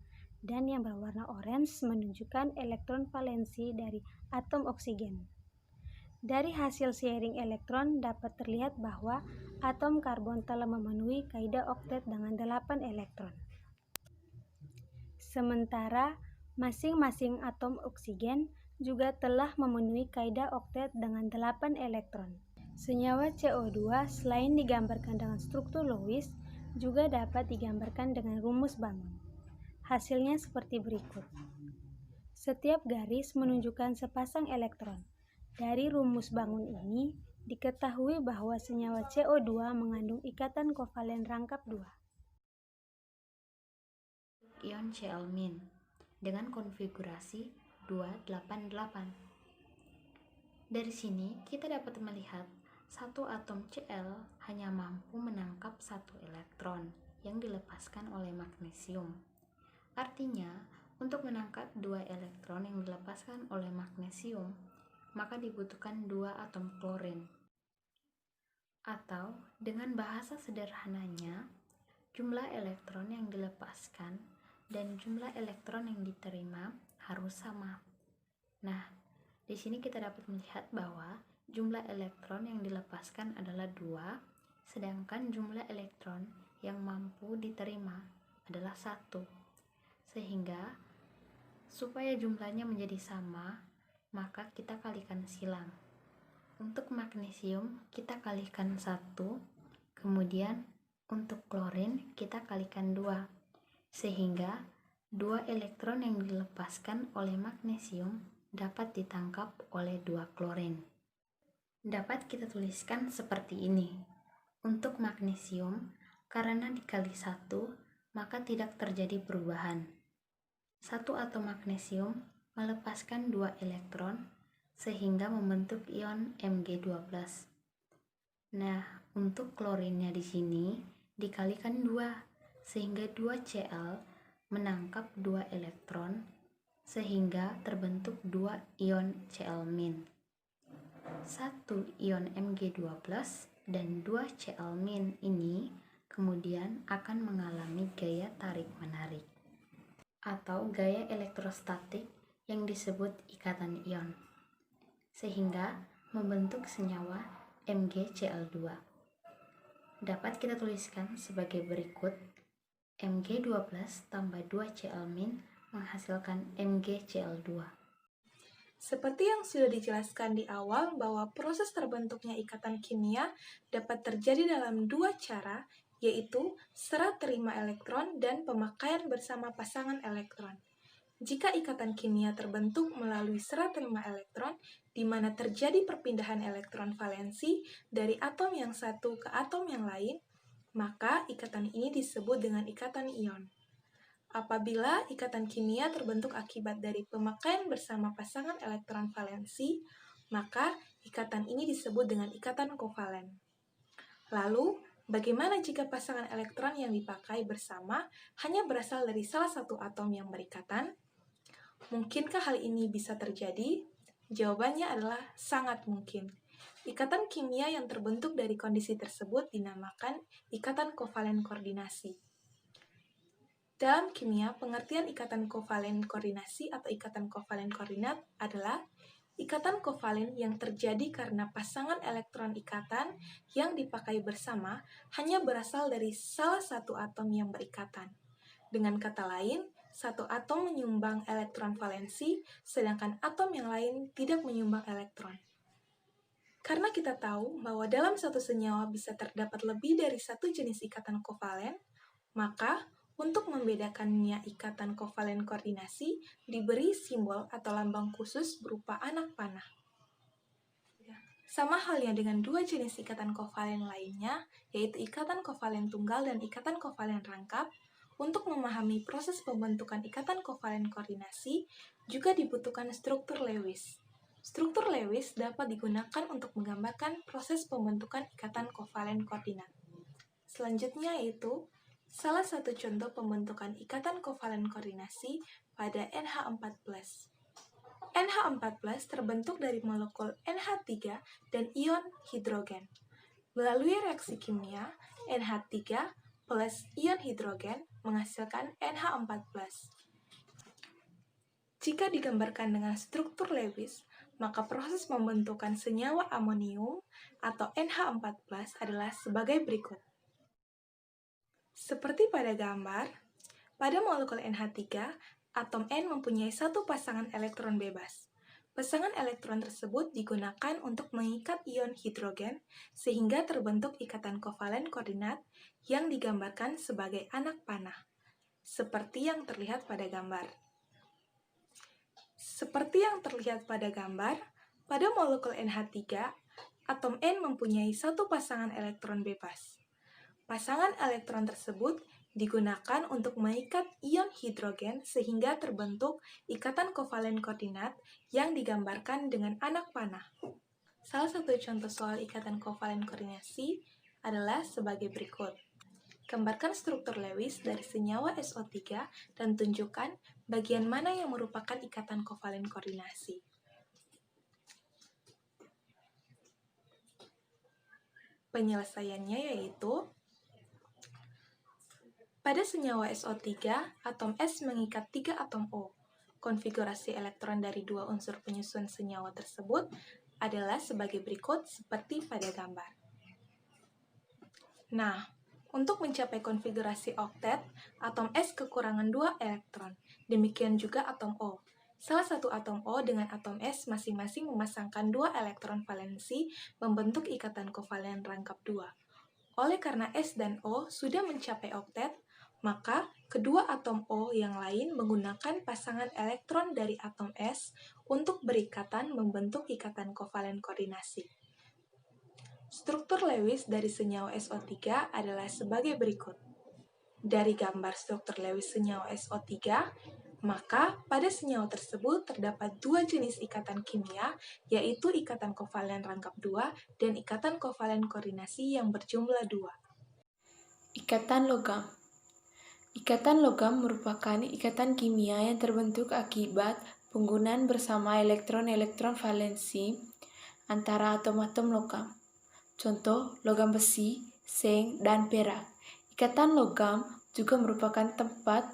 Speaker 6: dan yang berwarna orange menunjukkan elektron valensi dari atom oksigen. Dari hasil sharing elektron dapat terlihat bahwa atom karbon telah memenuhi kaidah oktet dengan 8 elektron. Sementara masing-masing atom oksigen juga telah memenuhi kaidah oktet dengan 8 elektron. Senyawa CO2 selain digambarkan dengan struktur Lewis, juga dapat digambarkan dengan rumus Bangun. Hasilnya seperti berikut. Setiap garis menunjukkan sepasang elektron. Dari rumus Bangun ini, diketahui bahwa senyawa CO2 mengandung ikatan kovalen rangkap 2.
Speaker 4: Ion Cl- dengan konfigurasi 288. Dari sini kita dapat melihat satu atom Cl hanya mampu menangkap 1 elektron yang dilepaskan oleh magnesium. Artinya, untuk menangkap 2 elektron yang dilepaskan oleh magnesium, maka dibutuhkan 2 atom klorin. Atau, dengan bahasa sederhananya, jumlah elektron yang dilepaskan dan jumlah elektron yang diterima harus sama. Nah, di sini kita dapat melihat bahwa jumlah elektron yang dilepaskan adalah 2, sedangkan jumlah elektron yang mampu diterima adalah 1. Sehingga, supaya jumlahnya menjadi sama, maka kita kalikan silang. Untuk magnesium, kita kalikan 1, kemudian untuk klorin, kita kalikan 2. Sehingga, 2 elektron yang dilepaskan oleh magnesium dapat ditangkap oleh 2 klorin. Dapat kita tuliskan seperti ini. Untuk magnesium, karena dikali 1, maka tidak terjadi perubahan. 1 atom magnesium melepaskan 2 elektron sehingga membentuk ion Mg12. Nah, untuk klorinnya di sini dikalikan 2 sehingga 2Cl menangkap 2 elektron sehingga terbentuk 2 ion Cl-. 1 ion Mg12 dan 2 Cl- ini kemudian akan mengalami gaya tarik-menarik atau gaya elektrostatik yang disebut ikatan ion, sehingga membentuk senyawa MgCl2. Dapat kita tuliskan sebagai berikut: Mg12 tambah 2Cl- menghasilkan MgCl2.
Speaker 3: Seperti yang sudah dijelaskan di awal bahwa proses terbentuknya ikatan kimia dapat terjadi dalam 2 cara, yaitu serah terima elektron dan pemakaian bersama pasangan elektron. Jika ikatan kimia terbentuk melalui serah terima elektron, di mana terjadi perpindahan elektron valensi dari atom yang satu ke atom yang lain, maka ikatan ini disebut dengan ikatan ion. Apabila ikatan kimia terbentuk akibat dari pemakaian bersama pasangan elektron valensi, maka ikatan ini disebut dengan ikatan kovalen. Lalu, bagaimana jika pasangan elektron yang dipakai bersama hanya berasal dari salah satu atom yang berikatan? Mungkinkah hal ini bisa terjadi? Jawabannya adalah sangat mungkin. Ikatan kimia yang terbentuk dari kondisi tersebut dinamakan ikatan kovalen koordinasi. Dalam kimia, pengertian ikatan kovalen koordinasi atau ikatan kovalen koordinat adalah ikatan kovalen yang terjadi karena pasangan elektron ikatan yang dipakai bersama hanya berasal dari salah satu atom yang berikatan. Dengan kata lain, satu atom menyumbang elektron valensi, sedangkan atom yang lain tidak menyumbang elektron. Karena kita tahu bahwa dalam satu senyawa bisa terdapat lebih dari satu jenis ikatan kovalen, maka Untuk membedakannya ikatan kovalen koordinasi diberi simbol atau lambang khusus berupa anak panah. Sama halnya dengan dua jenis ikatan kovalen lainnya, yaitu ikatan kovalen tunggal dan ikatan kovalen rangkap. Untuk memahami proses pembentukan ikatan kovalen koordinasi, juga dibutuhkan struktur Lewis. Struktur Lewis dapat digunakan untuk menggambarkan proses pembentukan ikatan kovalen koordinat. Selanjutnya yaitu, salah satu contoh pembentukan ikatan kovalen koordinasi pada NH4+. NH4+ terbentuk dari molekul NH3 dan ion hidrogen. Melalui reaksi kimia, NH3 plus ion hidrogen menghasilkan NH4+. Jika digambarkan dengan struktur Lewis, maka proses pembentukan senyawa amonium atau NH4+ adalah sebagai berikut. Seperti pada gambar, pada molekul NH3, atom N mempunyai satu pasangan elektron bebas. Pasangan elektron tersebut digunakan untuk mengikat ion hidrogen sehingga terbentuk ikatan kovalen koordinat yang digambarkan sebagai anak panah, seperti yang terlihat pada gambar. Pada molekul NH3, atom N mempunyai satu pasangan elektron bebas. Pasangan elektron tersebut digunakan untuk mengikat ion hidrogen sehingga terbentuk ikatan kovalen koordinat yang digambarkan dengan anak panah. Salah satu contoh soal ikatan kovalen koordinasi adalah sebagai berikut. Gambarkan struktur Lewis dari senyawa SO3 dan tunjukkan bagian mana yang merupakan ikatan kovalen koordinasi. Penyelesaiannya yaitu, pada senyawa SO3, atom S mengikat 3 atom O. Konfigurasi elektron dari dua unsur penyusun senyawa tersebut adalah sebagai berikut seperti pada gambar. Nah, untuk mencapai konfigurasi oktet, atom S kekurangan 2 elektron, demikian juga atom O. Salah satu atom O dengan atom S masing-masing memasangkan 2 elektron valensi membentuk ikatan kovalen rangkap 2. Oleh karena S dan O sudah mencapai oktet, maka kedua atom O yang lain menggunakan pasangan elektron dari atom S untuk berikatan membentuk ikatan kovalen koordinasi. Struktur Lewis dari senyawa SO3 adalah sebagai berikut. Dari gambar struktur Lewis senyawa SO3, maka pada senyawa tersebut terdapat dua jenis ikatan kimia, yaitu ikatan kovalen rangkap 2 dan ikatan kovalen koordinasi yang berjumlah 2.
Speaker 2: Ikatan logam. Ikatan logam merupakan ikatan kimia yang terbentuk akibat penggunaan bersama elektron-elektron valensi antara atom-atom logam. Contoh, logam besi, seng, dan perak. Ikatan logam juga merupakan tempat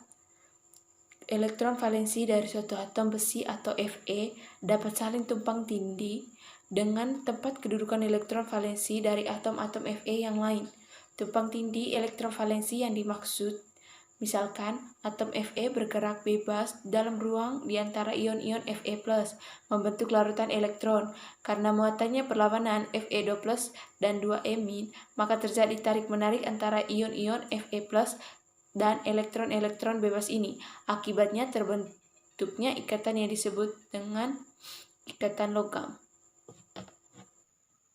Speaker 2: elektron valensi dari suatu atom besi atau Fe dapat saling tumpang tindih dengan tempat kedudukan elektron valensi dari atom-atom Fe yang lain. Tumpang tindih elektron valensi yang dimaksud, misalkan atom Fe bergerak bebas dalam ruang di antara ion-ion Fe+, membentuk larutan elektron. Karena muatannya berlawanan Fe2+ dan 2e-, maka terjadi tarik-menarik antara ion-ion Fe+ dan elektron-elektron bebas ini. Akibatnya terbentuknya ikatan yang disebut dengan ikatan logam.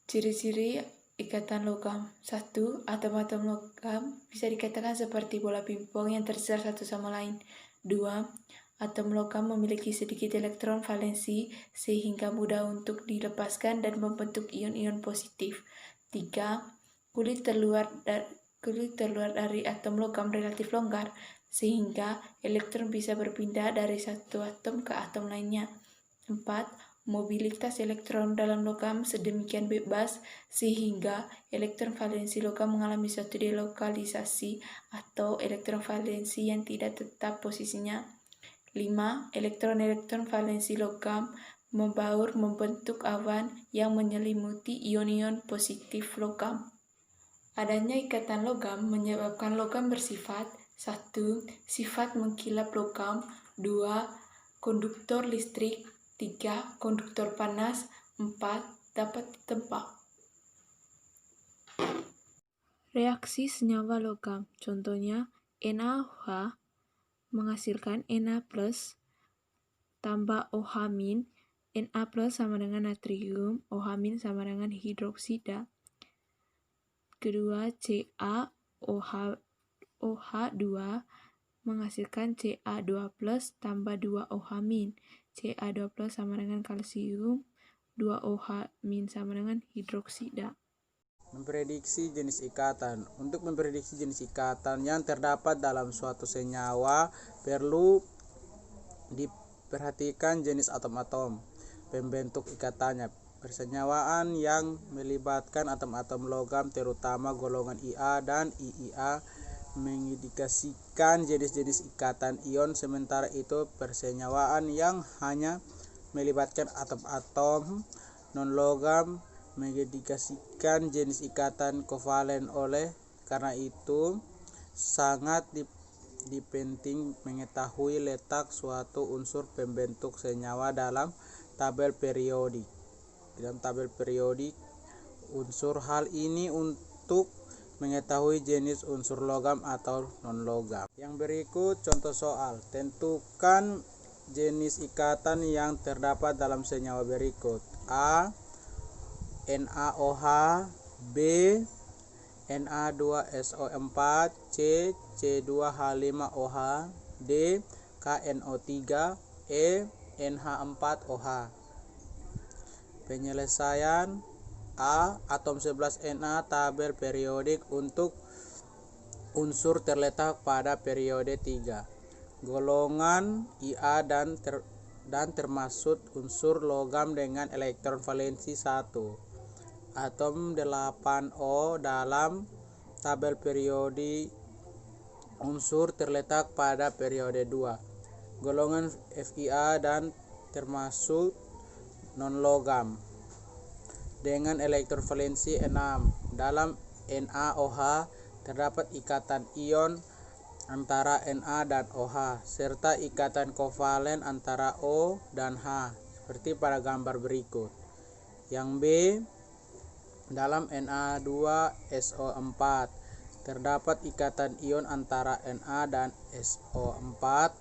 Speaker 2: Ciri-ciri ikatan logam. 1. Atom-atom logam bisa dikatakan seperti bola pingpong yang tersebar satu sama lain. 2. Atom logam memiliki sedikit elektron valensi sehingga mudah untuk dilepaskan dan membentuk ion-ion positif. 3. Kulit terluar dari atom logam relatif longgar sehingga elektron bisa berpindah dari satu atom ke atom lainnya. 4. Mobilitas elektron dalam logam sedemikian bebas sehingga elektron valensi logam mengalami suatu delokalisasi atau elektron valensi yang tidak tetap posisinya. 5. Elektron-elektron valensi logam membaur membentuk awan yang menyelimuti ion-ion positif logam. Adanya ikatan logam menyebabkan logam bersifat 1. Sifat mengkilap logam. 2. Konduktor listrik. 3. Konduktor panas. 4. Dapat ditebak. Reaksi senyawa logam. Contohnya
Speaker 7: NaOH menghasilkan Na plus tambah OH min, Na plus sama dengan natrium, OH min sama dengan hidroksida. Kedua, CaOH2 menghasilkan Ca2 plus tambah 2 OH min. Ca2 plus sama dengan kalsium, 2 OH min sama dengan hidroksida.
Speaker 8: Memprediksi jenis ikatan. Untuk memprediksi jenis ikatan yang terdapat dalam suatu senyawa, perlu diperhatikan jenis atom-atom, pembentuk ikatannya, persenyawaan yang melibatkan atom-atom logam terutama golongan Ia dan IiA mengindikasikan jenis-jenis ikatan ion, sementara itu persenyawaan yang hanya melibatkan atom-atom non-logam mengindikasikan jenis ikatan kovalen. Oleh karena itu sangat penting mengetahui letak suatu unsur pembentuk senyawa dalam tabel periodik. Dalam tabel periodik unsur hal ini untuk mengetahui jenis unsur logam atau non-logam. Yang berikut contoh soal. Tentukan jenis ikatan yang terdapat dalam senyawa berikut. A. NaOH, B. Na2SO4, C. C2H5OH, D. KNO3, E. NH4OH. Penyelesaian. A. Atom 11Na tabel periodik untuk unsur terletak pada periode 3. Golongan Ia dan termasuk unsur logam dengan elektron valensi 1. Atom 8O dalam tabel periodik unsur terletak pada periode 2. Golongan Fia dan termasuk non-logam dengan elektron valensi 6. Dalam NaOH terdapat ikatan ion antara Na dan OH serta ikatan kovalen antara O dan H seperti pada gambar berikut. Yang B, dalam Na2SO4 terdapat ikatan ion antara Na dan SO4,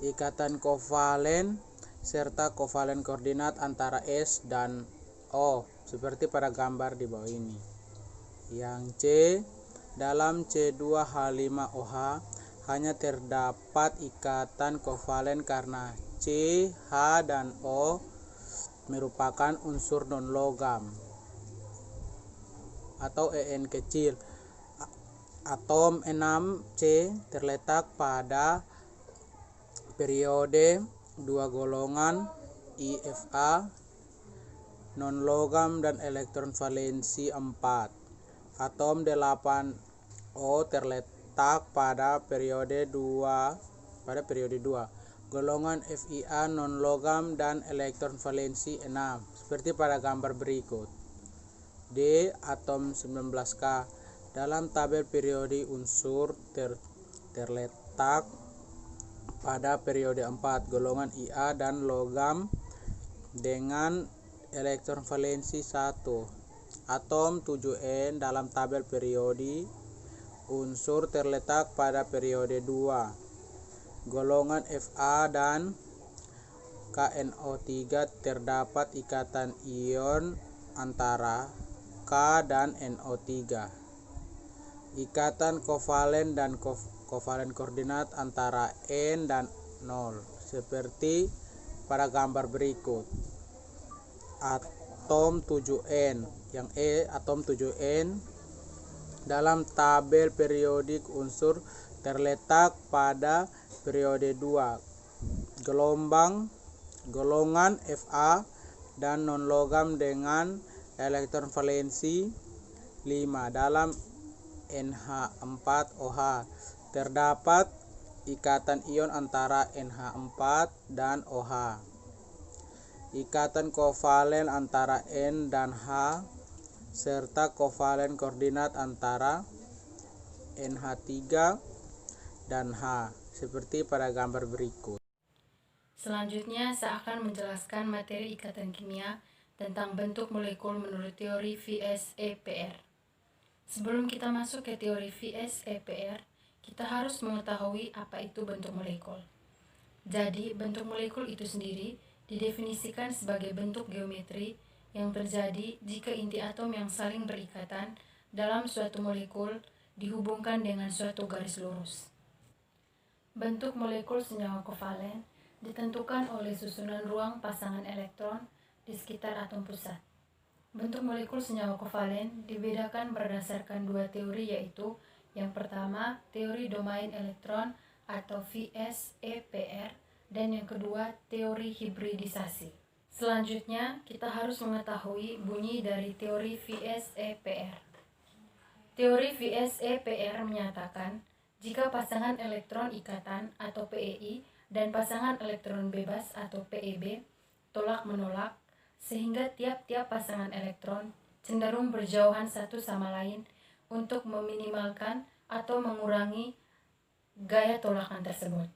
Speaker 8: ikatan kovalen serta kovalen koordinat antara S dan O seperti pada gambar di bawah ini. Yang C, dalam C2H5OH hanya terdapat ikatan kovalen karena C, H, dan O merupakan unsur non-logam atau En kecil. Atom 6C terletak pada periode 2 golongan IFA non-logam dan elektron valensi 4. Atom 8O terletak pada periode 2 golongan Fia non-logam dan elektron valensi 6 seperti pada gambar berikut. D. Atom 19K dalam tabel periode unsur terletak pada periode 4 golongan Ia dan logam dengan elektron valensi 1. Atom 7N dalam tabel periode unsur terletak pada periode 2 golongan Fa dan KNO3 terdapat ikatan ion antara K dan NO3. Ikatan kovalen dan kovalen koordinat antara N dan 0 seperti pada gambar berikut. Atom 7N. Yang E, atom 7N dalam tabel periodik unsur terletak pada periode 2 golongan Fa dan non-logam dengan elektron valensi 5. Dalam NH4OH terdapat ikatan ion antara NH4 dan OH. Ikatan kovalen antara N dan H serta kovalen koordinat antara NH3 dan H seperti pada gambar berikut.
Speaker 4: Selanjutnya, saya akan menjelaskan materi ikatan kimia tentang bentuk molekul menurut teori VSEPR. Sebelum kita masuk ke teori VSEPR, kita harus mengetahui apa itu bentuk molekul. Jadi, bentuk molekul itu sendiri didefinisikan sebagai bentuk geometri yang terjadi jika inti atom yang saling berikatan dalam suatu molekul dihubungkan dengan suatu garis lurus. Bentuk molekul senyawa kovalen ditentukan oleh susunan ruang pasangan elektron di sekitar atom pusat. Bentuk molekul senyawa kovalen dibedakan berdasarkan dua teori, yaitu yang pertama teori domain elektron atau VS-EPR dan yang kedua teori hibridisasi. Selanjutnya, kita harus mengetahui bunyi dari teori VS-EPR. Teori VS-EPR menyatakan jika pasangan elektron ikatan atau PEI dan pasangan elektron bebas atau PEB tolak-menolak, sehingga tiap-tiap pasangan elektron cenderung berjauhan satu sama lain untuk meminimalkan atau mengurangi gaya tolakan tersebut.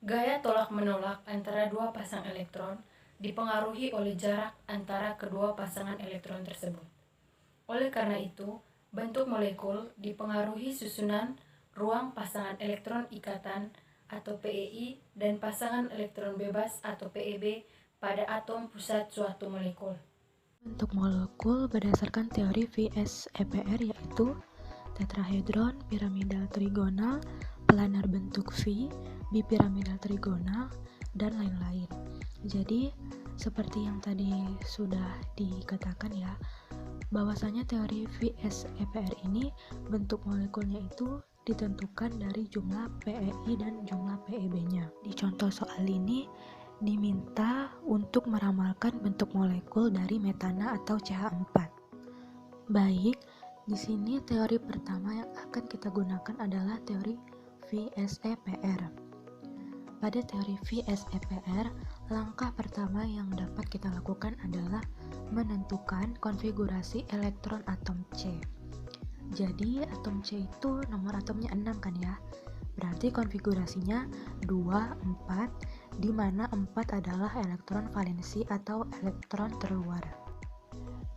Speaker 4: Gaya tolak-menolak antara dua pasang elektron dipengaruhi oleh jarak antara kedua pasangan elektron tersebut. Oleh karena itu, bentuk molekul dipengaruhi susunan ruang pasangan elektron ikatan atau PEI dan pasangan elektron bebas atau PEB pada atom pusat suatu molekul.
Speaker 9: Bentuk molekul berdasarkan teori VS-EPR yaitu tetrahedron, piramidal trigonal, planar bentuk V, bipiramidal trigonal, dan lain-lain. Jadi, seperti yang tadi sudah dikatakan ya, bahwasanya teori VS-EPR ini bentuk molekulnya itu ditentukan dari jumlah PEI dan jumlah PEB-nya. Di contoh soal ini diminta untuk meramalkan bentuk molekul dari metana atau CH4. Baik, di sini teori pertama yang akan kita gunakan adalah teori VS-EPR. Pada teori VS-EPR, langkah pertama yang dapat kita lakukan adalah menentukan konfigurasi elektron atom C. Jadi atom C itu nomor atomnya 6 kan ya. Berarti konfigurasinya 2, 4, di mana 4 adalah elektron valensi atau elektron terluar.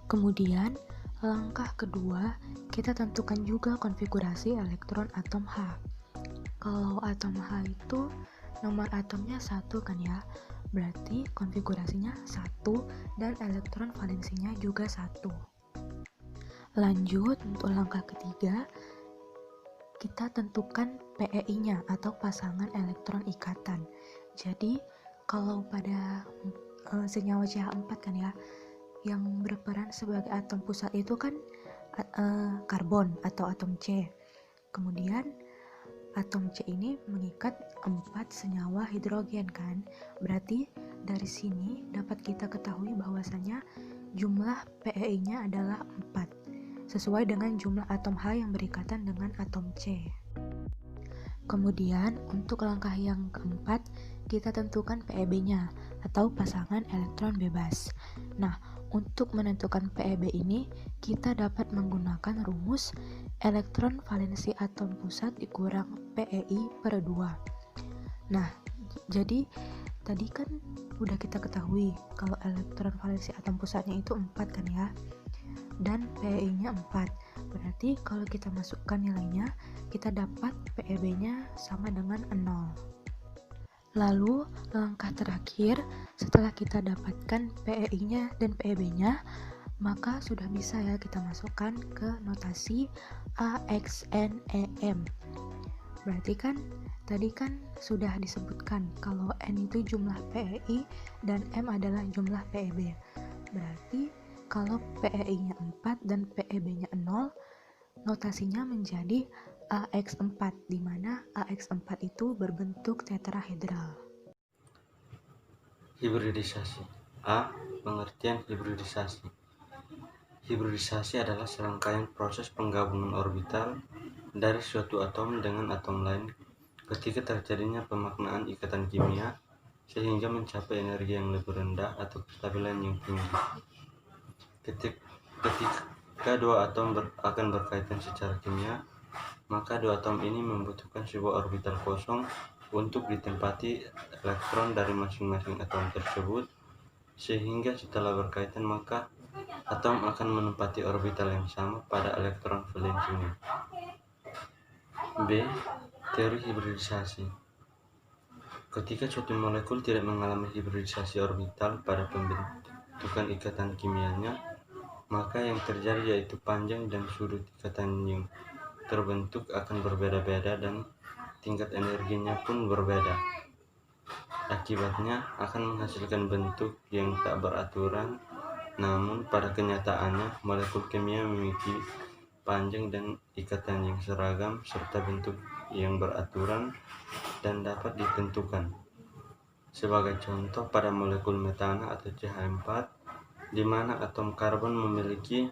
Speaker 9: Kemudian langkah kedua, kita tentukan juga konfigurasi elektron atom H. Kalau atom H itu nomor atomnya 1 kan ya. Berarti konfigurasinya 1 dan elektron valensinya juga 1. Lanjut untuk langkah ketiga, kita tentukan PEI-nya atau pasangan elektron ikatan. Jadi kalau pada senyawa CH4 kan ya, yang berperan sebagai atom pusat itu kan karbon atau atom C. Kemudian atom C ini mengikat 4 senyawa hidrogen kan. Berarti dari sini dapat kita ketahui bahwasanya jumlah PEI-nya adalah 4. Sesuai dengan jumlah atom H yang berikatan dengan atom C. Kemudian untuk langkah yang keempat, kita tentukan PEB-nya atau pasangan elektron bebas. Nah, untuk menentukan PEB ini, kita dapat menggunakan rumus elektron valensi atom pusat dikurang PEI per 2. Nah, jadi tadi kan udah kita ketahui kalau elektron valensi atom pusatnya itu 4 kan ya, dan PEI-nya 4. Berarti kalau kita masukkan nilainya, kita dapat PEB-nya sama dengan 0. Lalu langkah terakhir, setelah kita dapatkan PEI-nya dan PEB-nya, maka sudah bisa ya kita masukkan ke notasi AXNEM. Berarti kan tadi kan sudah disebutkan kalau N itu jumlah PEI dan M adalah jumlah PEB. Berarti kalau PEI-nya 4 dan PEB-nya 0, notasinya menjadi AX4, di mana AX4 itu berbentuk tetrahedral.
Speaker 10: Hibridisasi. A. Pengertian hibridisasi. Hibridisasi adalah serangkaian proses penggabungan orbital dari suatu atom dengan atom lain ketika terjadinya pemaknaan ikatan kimia sehingga mencapai energi yang lebih rendah atau kestabilan yang tinggi. Ketika dua atom akan berkaitan secara kimia, maka dua atom ini membutuhkan sebuah orbital kosong untuk ditempati elektron dari masing-masing atom tersebut, sehingga setelah berkaitan maka atom akan menempati orbital yang sama pada elektron valensinya. B. Teori hibridisasi. Ketika suatu molekul tidak mengalami hibridisasi orbital pada pembentukan ikatan kimianya, maka yang terjadi yaitu panjang dan sudut ikatan yang terbentuk akan berbeda-beda dan tingkat energinya pun berbeda. Akibatnya akan menghasilkan bentuk yang tak beraturan, namun pada kenyataannya molekul kimia memiliki panjang dan ikatan yang seragam serta bentuk yang beraturan dan dapat ditentukan. Sebagai contoh, pada molekul metana atau CH4, di mana atom karbon memiliki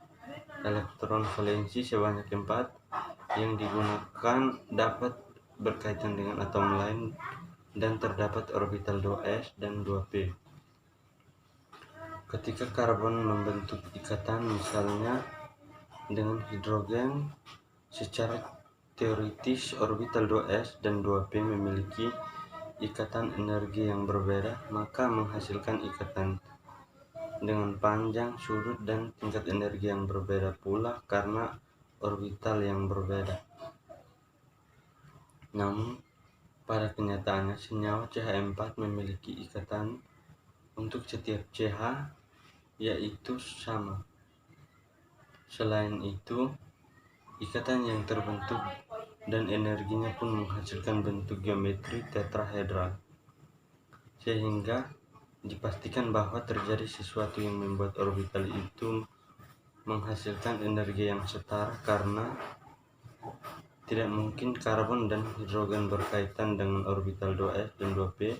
Speaker 10: elektron valensi sebanyak 4 yang digunakan dapat berkaitan dengan atom lain dan terdapat orbital 2s dan 2p. Ketika karbon membentuk ikatan misalnya dengan hidrogen, secara teoritis orbital 2s dan 2p memiliki ikatan energi yang berbeda, maka menghasilkan ikatan dengan panjang, sudut, dan tingkat energi yang berbeda pula karena orbital yang berbeda. Namun, pada kenyataannya senyawa CH4 memiliki ikatan untuk setiap CH yaitu sama. Selain itu, ikatan yang terbentuk dan energinya pun menghasilkan bentuk geometri tetrahedral, sehingga dipastikan bahwa terjadi sesuatu yang membuat orbital itu menghasilkan energi yang setara karena tidak mungkin karbon dan hidrogen berkaitan dengan orbital 2s dan 2p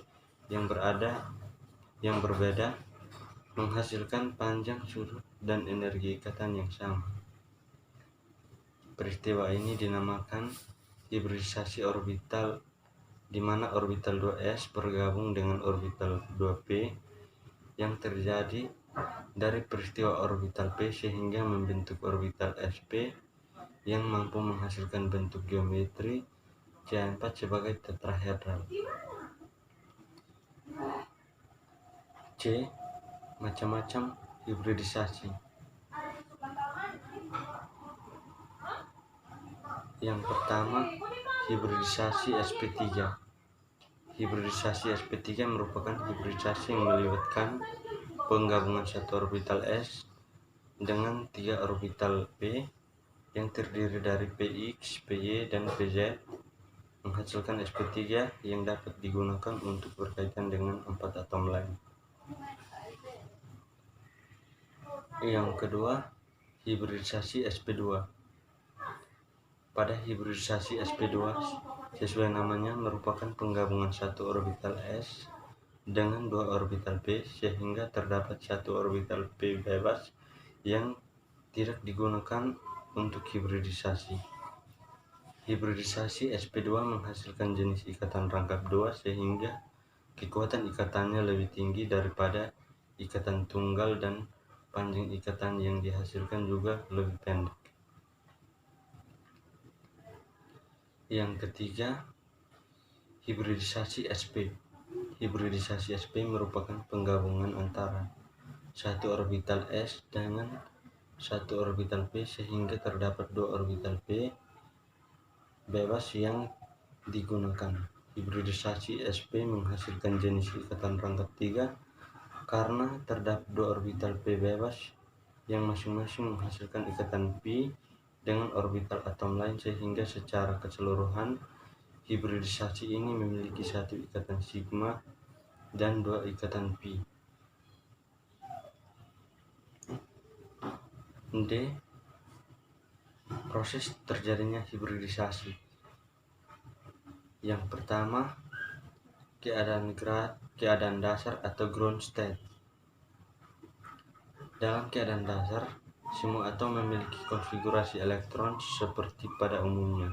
Speaker 10: yang berbeda menghasilkan panjang, sudut, dan energi ikatan yang sama. Peristiwa ini dinamakan hibridisasi orbital, di mana orbital 2s bergabung dengan orbital 2p yang terjadi dari peristiwa orbital p sehingga membentuk orbital sp yang mampu menghasilkan bentuk geometri CH4 sebagai tetrahedral. C. Macam-macam hibridisasi. Yang pertama, hibridisasi sp3. Hibridisasi sp3 merupakan hibridisasi yang melibatkan penggabungan satu orbital s dengan 3 orbital p yang terdiri dari px, py, dan pz, menghasilkan sp3 yang dapat digunakan untuk berkaitan dengan 4 atom lain. Yang kedua, hibridisasi sp2. Pada hibridisasi sp2, sesuai namanya, merupakan penggabungan satu orbital s dengan 2 orbital p sehingga terdapat satu orbital p bebas yang tidak digunakan untuk hibridisasi. Hibridisasi sp2 menghasilkan jenis ikatan rangkap 2 sehingga kekuatan ikatannya lebih tinggi daripada ikatan tunggal dan panjang ikatan yang dihasilkan juga lebih pendek. Yang ketiga, hibridisasi sp. Hibridisasi sp merupakan penggabungan antara satu orbital s dengan satu orbital p sehingga terdapat 2 orbital p bebas yang digunakan. Hibridisasi sp menghasilkan jenis ikatan rangkap 3 karena terdapat 2 orbital p bebas yang masing-masing menghasilkan ikatan pi dengan orbital atom lain sehingga secara keseluruhan hibridisasi ini memiliki satu ikatan sigma dan 2 ikatan pi. D. Proses terjadinya hibridisasi. Yang pertama, keadaan dasar atau ground state. Dalam keadaan dasar, semua atom memiliki konfigurasi elektron seperti pada umumnya.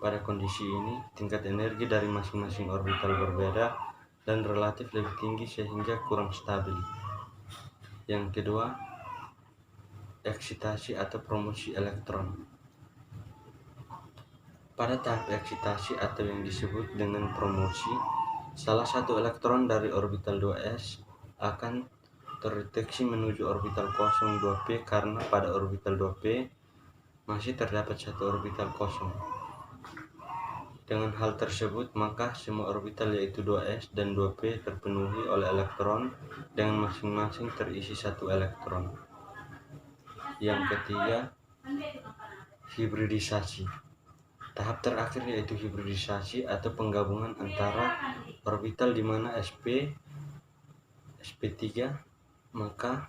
Speaker 10: Pada kondisi ini, tingkat energi dari masing-masing orbital berbeda dan relatif lebih tinggi sehingga kurang stabil. Yang kedua, eksitasi atau promosi elektron. Pada tahap eksitasi atau yang disebut dengan promosi, salah satu elektron dari orbital 2s akan terdeteksi menuju orbital kosong 2p karena pada orbital 2p masih terdapat satu orbital kosong. Dengan hal tersebut, maka semua orbital yaitu 2s dan 2p terpenuhi oleh elektron dengan masing-masing terisi 1 elektron. Yang ketiga, hibridisasi. Tahap terakhir yaitu hibridisasi atau penggabungan antara orbital di mana sp3, maka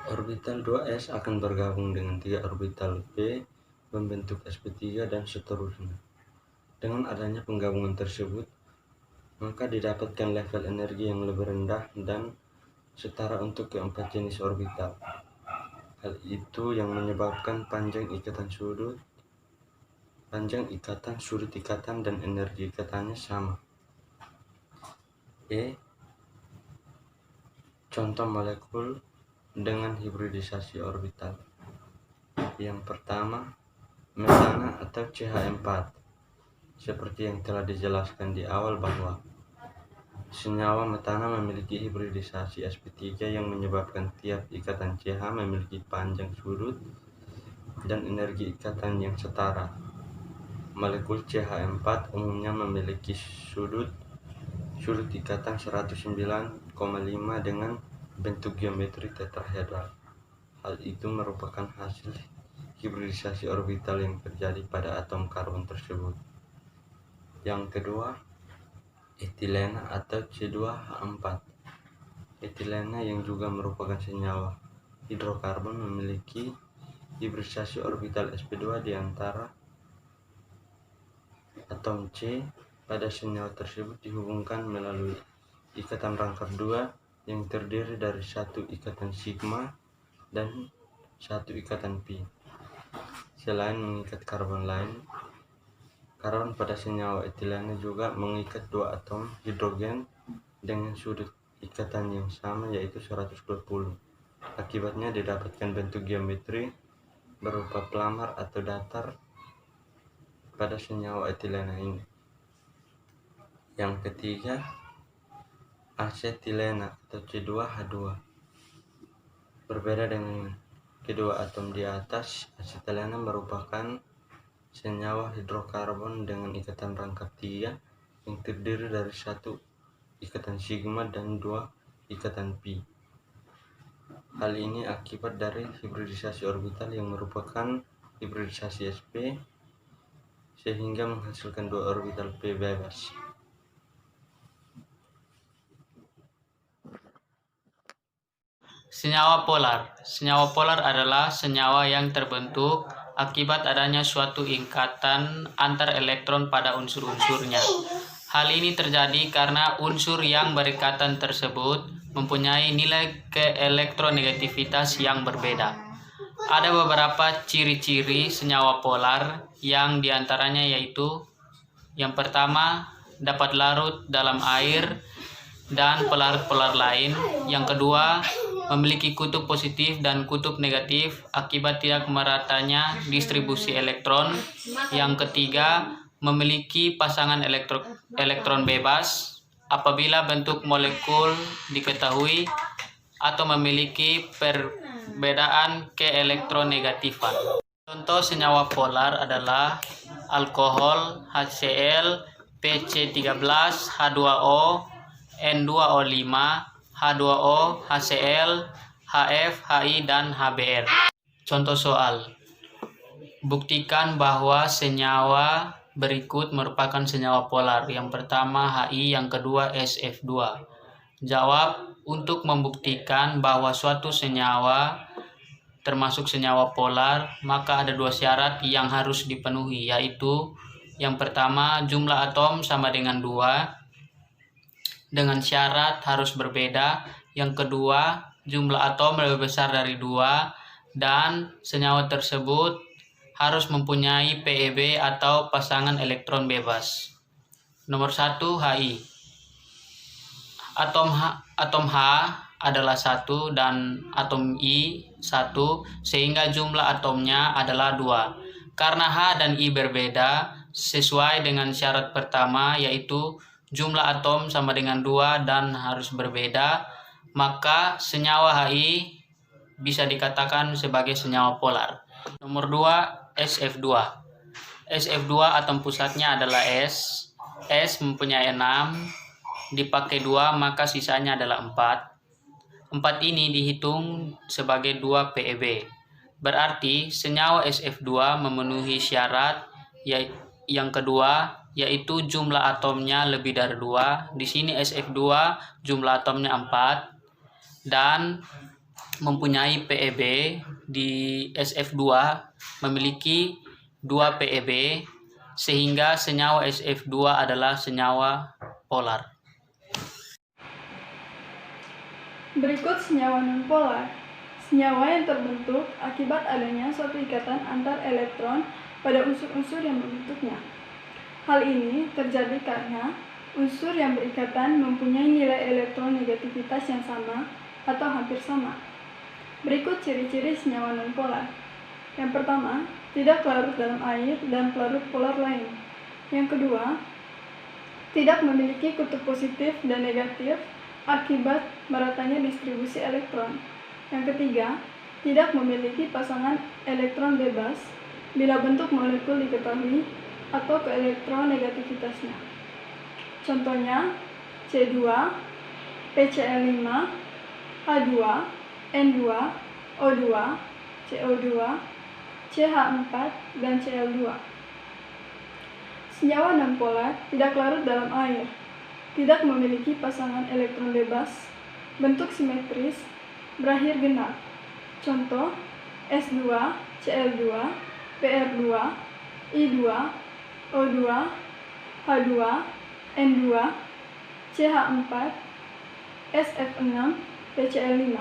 Speaker 10: orbital 2s akan bergabung dengan 3 orbital p membentuk sp3 dan seterusnya. Dengan adanya penggabungan tersebut, maka didapatkan level energi yang lebih rendah dan setara untuk keempat jenis orbital. Hal itu yang menyebabkan panjang ikatan sudut ikatan dan energi ikatannya sama. Contoh molekul dengan hibridisasi orbital. Yang pertama, metana atau CH4. Seperti yang telah dijelaskan di awal bahwa senyawa metana memiliki hibridisasi sp3 yang menyebabkan tiap ikatan CH memiliki panjang sudut dan energi ikatan yang setara. Molekul CH4 umumnya memiliki sudut ikatan 109,5 dengan bentuk geometri tetrahedral. Hal itu merupakan hasil hibridisasi orbital yang terjadi pada atom karbon tersebut. Yang kedua, etilena atau C2H4. Etilena yang juga merupakan senyawa hidrokarbon memiliki hibridisasi orbital sp2 di antara atom C. Pada senyawa tersebut dihubungkan melalui ikatan rangkap 2 yang terdiri dari 1 ikatan sigma dan 1 ikatan pi. Selain mengikat karbon lain, karbon pada senyawa etilena juga mengikat 2 atom hidrogen dengan sudut ikatan yang sama yaitu 120. Akibatnya didapatkan bentuk geometri berupa pelamar atau datar pada senyawa etilena ini. Yang ketiga, asetilena atau C2H2. Berbeda dengan kedua atom di atas, asetilena merupakan senyawa hidrokarbon dengan ikatan rangkap 3 yang terdiri dari 1 ikatan sigma dan 2 ikatan pi. Hal ini akibat dari hibridisasi orbital yang merupakan hibridisasi sp sehingga menghasilkan 2 orbital p bebas.
Speaker 11: Senyawa polar. Senyawa polar adalah senyawa yang terbentuk akibat adanya suatu ikatan antar elektron pada unsur-unsurnya. Hal ini terjadi karena unsur yang berikatan tersebut mempunyai nilai keelektronegativitas yang berbeda. Ada beberapa ciri-ciri senyawa polar yang diantaranya yaitu: yang pertama, dapat larut dalam air dan pelarut-pelarut lain. Yang kedua, memiliki kutub positif dan kutub negatif akibat tidak meratanya distribusi elektron. Yang ketiga, memiliki pasangan elektron bebas apabila bentuk molekul diketahui atau memiliki perbedaan keelektronegatifan. Contoh senyawa polar adalah alkohol HCl, PC13, H2O, N2O5, H2O, HCl, HF, HI, dan HBr. Contoh soal. Buktikan bahwa senyawa berikut merupakan senyawa polar. Yang pertama HI, yang kedua SF2. Jawab. Untuk membuktikan bahwa suatu senyawa termasuk senyawa polar, maka ada 2 syarat yang harus dipenuhi, yaitu yang pertama, jumlah atom sama dengan 2 dengan syarat harus berbeda. Yang kedua, jumlah atom lebih besar dari 2 dan senyawa tersebut harus mempunyai PeB atau pasangan elektron bebas. Nomor 1, HI. Atom H adalah 1 dan atom I 1, sehingga jumlah atomnya adalah 2. Karena H dan I berbeda, sesuai dengan syarat pertama yaitu jumlah atom sama dengan 2 dan harus berbeda, maka senyawa HI bisa dikatakan sebagai senyawa polar. Nomor 2, SF2. SF2 atom pusatnya adalah S. S mempunyai 6, dipakai 2 maka sisanya adalah 4. 4 ini dihitung sebagai 2 PeB. Berarti senyawa SF2 memenuhi syarat yang kedua, yaitu jumlah atomnya lebih dari 2. Di sini SF2 jumlah atomnya 4 dan mempunyai PeB. Di SF2 memiliki 2 PeB sehingga senyawa SF2 adalah senyawa polar.
Speaker 3: Berikut senyawa nonpolar. Senyawa yang terbentuk akibat adanya suatu ikatan antar elektron pada unsur-unsur yang membentuknya. Hal ini terjadi karena unsur yang berikatan mempunyai nilai elektronegativitas yang sama atau hampir sama. Berikut ciri-ciri senyawa nonpolar. Yang pertama, tidak larut dalam air dan pelarut polar lain. Yang kedua, tidak memiliki kutub positif dan negatif akibat meratanya distribusi elektron. Yang ketiga, tidak memiliki pasangan elektron bebas bila bentuk molekul diketahui atau keelektronegativitasnya. Contohnya, C2, PCl5, H2, N2, O2, CO2, CH4, dan Cl2. Senyawa nonpolar tidak larut dalam air, tidak memiliki pasangan elektron bebas, bentuk simetris, berakhir genap. Contoh, S2, Cl2, PR2, I2, O2, H2, N2, CH4, SF6, PCl5.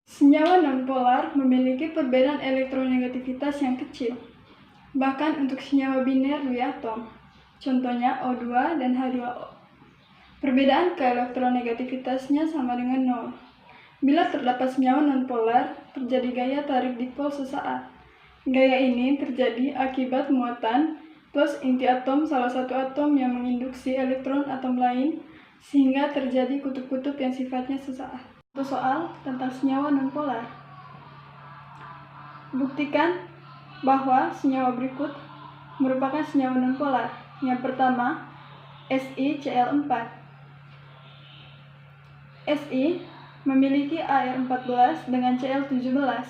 Speaker 3: Senyawa nonpolar memiliki perbedaan elektronegativitas yang kecil, bahkan untuk senyawa biner diatom, contohnya O2 dan H2O. Perbedaan keelektronegativitasnya sama dengan 0. Bila terdapat senyawa nonpolar, terjadi gaya tarik dipol sesaat. Gaya ini terjadi akibat muatan plus inti atom salah satu atom yang menginduksi elektron atom lain, sehingga terjadi kutub-kutub yang sifatnya sesaat. Satu soal tentang senyawa nonpolar. Buktikan bahwa senyawa berikut merupakan senyawa nonpolar. Yang pertama, SiCl4. Si memiliki Ar14 dengan Cl17.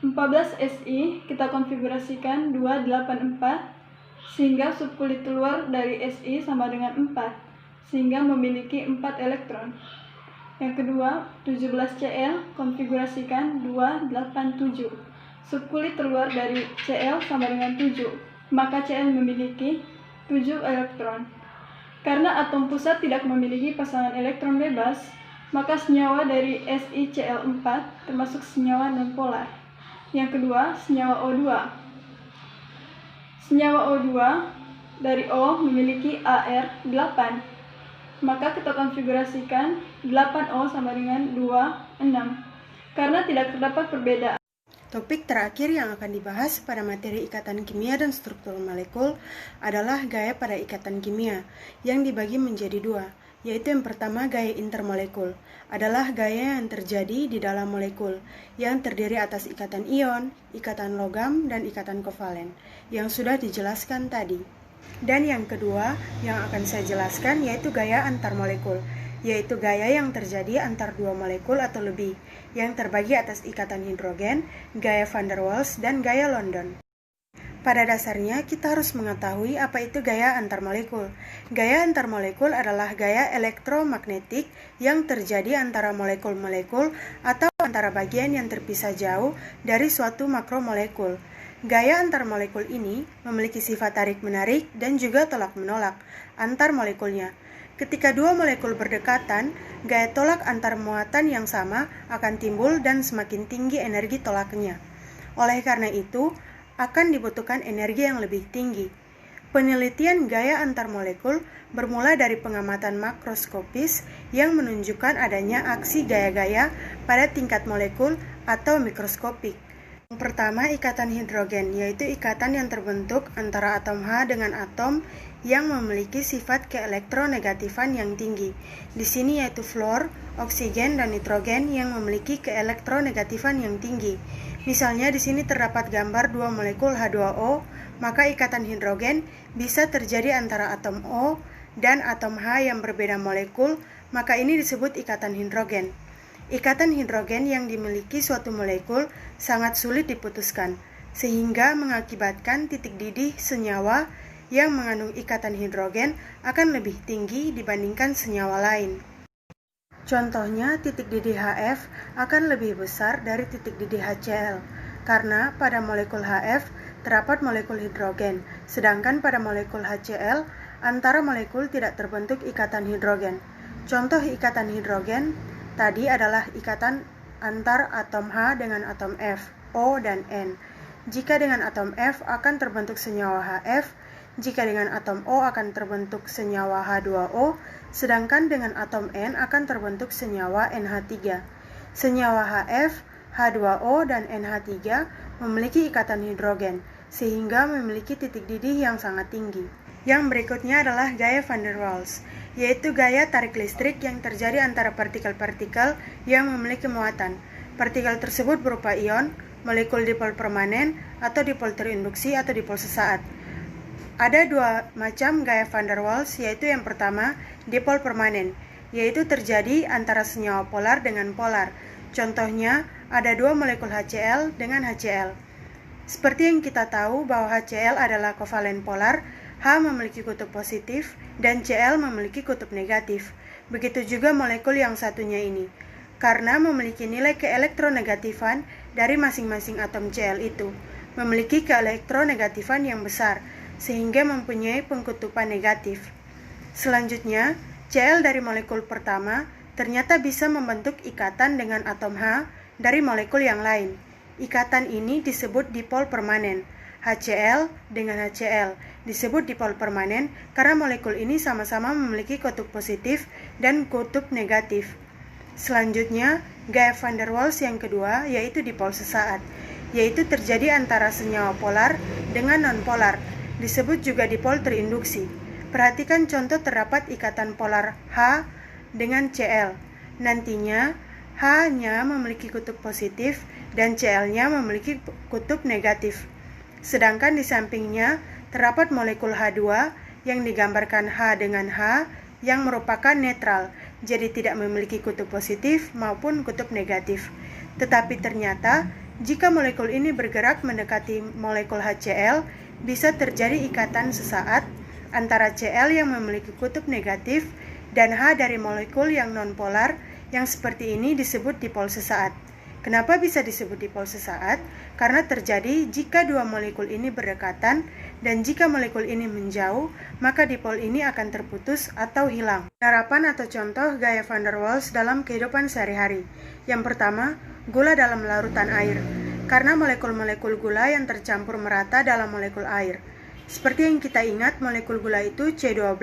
Speaker 3: 14 Si kita konfigurasikan 284 sehingga subkulit luar dari Si sama dengan 4, sehingga memiliki 4 elektron. Yang kedua, 17Cl konfigurasikan 287. Subkulit terluar dari Cl sama dengan 7, maka Cl memiliki 7 elektron. Karena atom pusat tidak memiliki pasangan elektron bebas, maka senyawa dari SiCl4 termasuk senyawa nonpolar. Yang kedua, senyawa O2. Senyawa O2 dari O memiliki Ar8, maka kita konfigurasikan 8O sama dengan 26, karena tidak terdapat perbedaan.
Speaker 12: Topik terakhir yang akan dibahas pada materi ikatan kimia dan struktur molekul adalah gaya pada ikatan kimia, yang dibagi menjadi 2, yaitu yang pertama gaya intermolekul, adalah gaya yang terjadi di dalam molekul, yang terdiri atas ikatan ion, ikatan logam, dan ikatan kovalen, yang sudah dijelaskan tadi. Dan yang kedua yang akan saya jelaskan yaitu gaya antar molekul, yaitu gaya yang terjadi antar dua molekul atau lebih, yang terbagi atas ikatan hidrogen, gaya van der Waals, dan gaya London. Pada dasarnya, kita harus mengetahui apa itu gaya antar molekul. Gaya antar molekul adalah gaya elektromagnetik yang terjadi antara molekul-molekul atau antara bagian yang terpisah jauh dari suatu makromolekul. Gaya antar molekul ini memiliki sifat tarik-menarik dan juga tolak-menolak antar molekulnya. Ketika dua molekul berdekatan, gaya tolak antar muatan yang sama akan timbul dan semakin tinggi energi tolaknya. Oleh karena itu, akan dibutuhkan energi yang lebih tinggi. Penelitian gaya antar molekul bermula dari pengamatan makroskopis yang menunjukkan adanya aksi gaya-gaya pada tingkat molekul atau mikroskopik. Yang pertama, ikatan hidrogen, yaitu ikatan yang terbentuk antara atom H dengan atom yang memiliki sifat keelektronegatifan yang tinggi. Di sini yaitu fluor, oksigen, dan nitrogen yang memiliki keelektronegatifan yang tinggi. Misalnya di sini terdapat gambar 2 molekul H2O, maka ikatan hidrogen bisa terjadi antara atom O dan atom H yang berbeda molekul, maka ini disebut ikatan hidrogen. Ikatan hidrogen yang dimiliki suatu molekul sangat sulit diputuskan, sehingga mengakibatkan titik didih senyawa yang mengandung ikatan hidrogen akan lebih tinggi dibandingkan senyawa lain. Contohnya, titik didih HF akan lebih besar dari titik didih HCl, karena pada molekul HF terdapat molekul hidrogen, sedangkan pada molekul HCl antara molekul tidak terbentuk ikatan hidrogen. Contoh ikatan hidrogen tadi adalah ikatan antar atom H dengan atom F, O, dan N. Jika dengan atom F akan terbentuk senyawa HF, jika dengan atom O akan terbentuk senyawa H2O, sedangkan dengan atom N akan terbentuk senyawa NH3. Senyawa HF, H2O, dan NH3 memiliki ikatan hidrogen, sehingga memiliki titik didih yang sangat tinggi. Yang berikutnya adalah gaya van der Waals, yaitu gaya tarik listrik yang terjadi antara partikel-partikel yang memiliki muatan. Partikel tersebut berupa ion, molekul dipol permanen, atau dipol terinduksi atau dipol sesaat. Ada dua macam gaya van der Waals, yaitu yang pertama, dipol permanen, yaitu terjadi antara senyawa polar dengan polar. Contohnya, ada dua molekul HCl dengan HCl. Seperti yang kita tahu bahwa HCl adalah kovalen polar, H memiliki kutub positif, dan Cl memiliki kutub negatif. Begitu juga molekul yang satunya ini, karena memiliki nilai keelektronegatifan dari masing-masing atom Cl itu, memiliki keelektronegatifan yang besar, sehingga mempunyai pengkutupan negatif. Selanjutnya, Cl dari molekul pertama ternyata bisa membentuk ikatan dengan atom H dari molekul yang lain. Ikatan ini disebut dipol permanen. HCl dengan HCl disebut dipol permanen karena molekul ini sama-sama memiliki kutub positif dan kutub negatif. Selanjutnya, gaya van der Waals yang kedua yaitu dipol sesaat, yaitu terjadi antara senyawa polar dengan non-polar, disebut juga dipol terinduksi. Perhatikan contoh terdapat ikatan polar H dengan Cl. Nantinya, H-nya memiliki kutub positif dan Cl-nya memiliki kutub negatif. Sedangkan di sampingnya terdapat molekul H2 yang digambarkan H dengan H yang merupakan netral, jadi tidak memiliki kutub positif maupun kutub negatif. Tetapi ternyata, jika molekul ini bergerak mendekati molekul HCl, bisa terjadi ikatan sesaat antara Cl yang memiliki kutub negatif dan H dari molekul yang nonpolar yang seperti ini disebut dipol sesaat. Kenapa bisa disebut dipol sesaat? Karena terjadi jika dua molekul ini berdekatan dan jika molekul ini menjauh, maka dipol ini akan terputus atau hilang. Penerapan atau contoh gaya van der Waals dalam kehidupan sehari-hari. Yang pertama, gula dalam larutan air. Karena molekul-molekul gula yang tercampur merata dalam molekul air. Seperti yang kita ingat, molekul gula itu C12,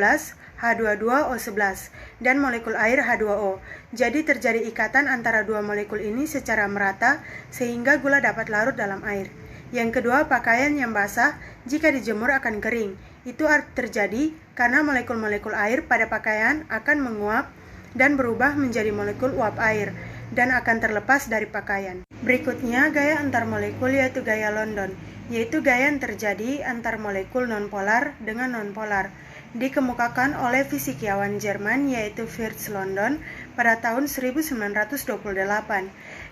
Speaker 12: H22O11, dan molekul air H2O. Jadi terjadi ikatan antara dua molekul ini secara merata sehingga gula dapat larut dalam air. Yang kedua, pakaian yang basah jika dijemur akan kering. Itu terjadi karena molekul-molekul air pada pakaian akan menguap dan berubah menjadi molekul uap air dan akan terlepas dari pakaian. Berikutnya, gaya antar molekul yaitu gaya London, yaitu gaya yang terjadi antar molekul nonpolar dengan nonpolar. Dikemukakan oleh fisikiawan Jerman yaitu Fritz London pada tahun 1928.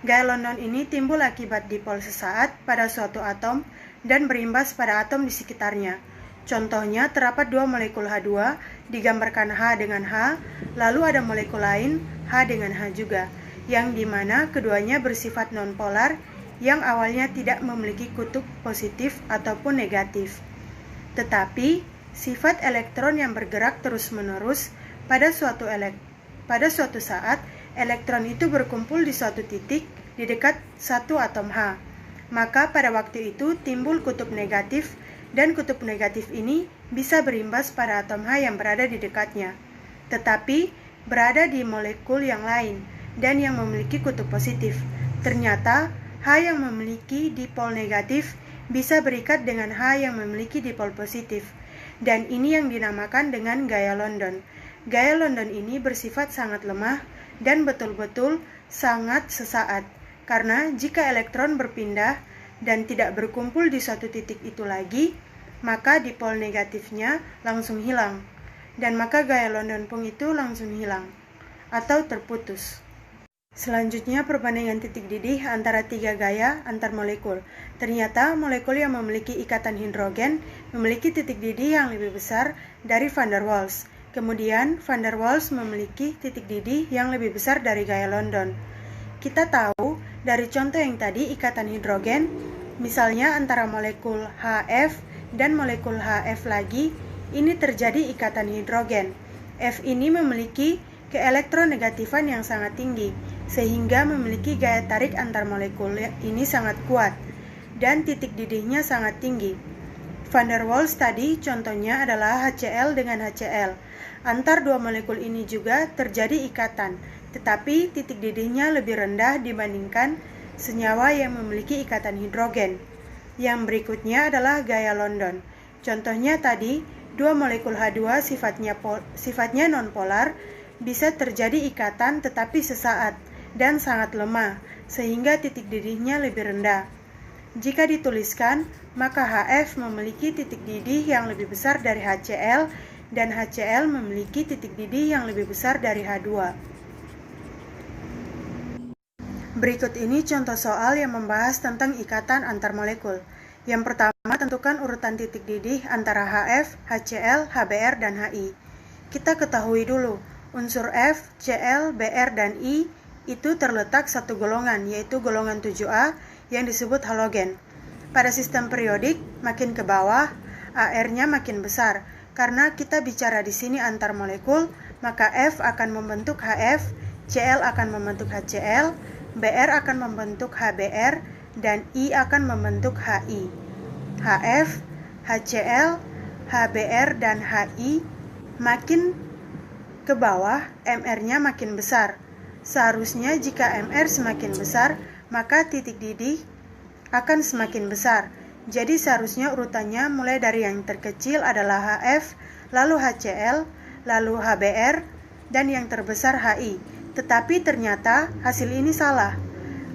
Speaker 12: Gaya London ini timbul akibat dipol sesaat pada suatu atom dan berimbas pada atom di sekitarnya. Contohnya, terdapat dua molekul H2 digambarkan H dengan H, lalu ada molekul lain H dengan H juga, yang dimana keduanya bersifat nonpolar yang awalnya tidak memiliki kutub positif ataupun negatif. Tetapi sifat elektron yang bergerak terus-menerus pada suatu saat, elektron itu berkumpul di suatu titik di dekat satu atom H. Maka pada waktu itu timbul kutub negatif dan kutub negatif ini bisa berimbas pada atom H yang berada di dekatnya. Tetapi berada di molekul yang lain dan yang memiliki kutub positif. Ternyata H H yang memiliki dipol negatif bisa berikat dengan H yang memiliki dipol positif. Dan ini yang dinamakan dengan gaya London. Gaya London ini bersifat sangat lemah dan betul-betul sangat sesaat. Karena jika elektron berpindah dan tidak berkumpul di suatu titik itu lagi, maka dipol negatifnya langsung hilang. Dan maka gaya London pun itu langsung hilang atau terputus. Selanjutnya perbandingan titik didih antara tiga gaya antar molekul. Ternyata molekul yang memiliki ikatan hidrogen memiliki titik didih yang lebih besar dari van der Waals. Kemudian van der Waals memiliki titik didih yang lebih besar dari gaya London. Kita tahu dari contoh yang tadi ikatan hidrogen, misalnya antara molekul HF dan molekul HF lagi, ini terjadi ikatan hidrogen. F ini memiliki keelektronegatifan yang sangat tinggi, sehingga memiliki gaya tarik antar molekul ini sangat kuat, dan titik didihnya sangat tinggi. Van der Waals tadi contohnya adalah HCl dengan HCl. Antar dua molekul ini juga terjadi ikatan, tetapi titik didihnya lebih rendah dibandingkan senyawa yang memiliki ikatan hidrogen. Yang berikutnya adalah gaya London. Contohnya tadi, dua molekul H2 sifatnya nonpolar, bisa terjadi ikatan tetapi sesaat dan sangat lemah, sehingga titik didihnya lebih rendah. Jika dituliskan, maka HF memiliki titik didih yang lebih besar dari HCl, dan HCl memiliki titik didih yang lebih besar dari H2. Berikut ini contoh soal yang membahas tentang ikatan antar molekul. Yang pertama, tentukan urutan titik didih antara HF, HCl, HBr, dan HI. Kita ketahui dulu, unsur F, Cl, Br, dan I itu terletak satu golongan, yaitu golongan 7A yang disebut halogen. Pada sistem periodik, makin ke bawah, AR-nya makin besar. Karena kita bicara di sini antar molekul, maka F akan membentuk HF, Cl akan membentuk HCl, Br akan membentuk HBr, dan I akan membentuk HI. HF, HCl, HBr, dan HI makin ke bawah, MR-nya makin besar. Seharusnya jika MR semakin besar, maka titik didih akan semakin besar. Jadi seharusnya urutannya mulai dari yang terkecil adalah HF, lalu HCl, lalu HBr, dan yang terbesar HI. Tetapi ternyata hasil ini salah.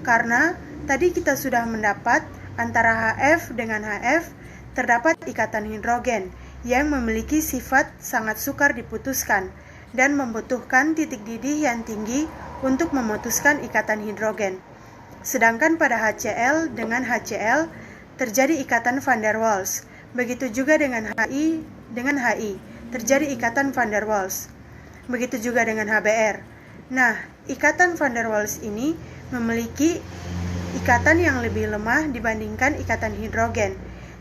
Speaker 12: Karena tadi kita sudah mendapat antara HF dengan HF terdapat ikatan hidrogen yang memiliki sifat sangat sukar diputuskan dan membutuhkan titik didih yang tinggi untuk memutuskan ikatan hidrogen. Sedangkan pada HCl dengan HCl terjadi ikatan van der Waals. Begitu juga dengan HI dengan HI terjadi ikatan van der Waals. Begitu juga dengan HBr. Nah, ikatan van der Waals ini memiliki ikatan yang lebih lemah dibandingkan ikatan hidrogen.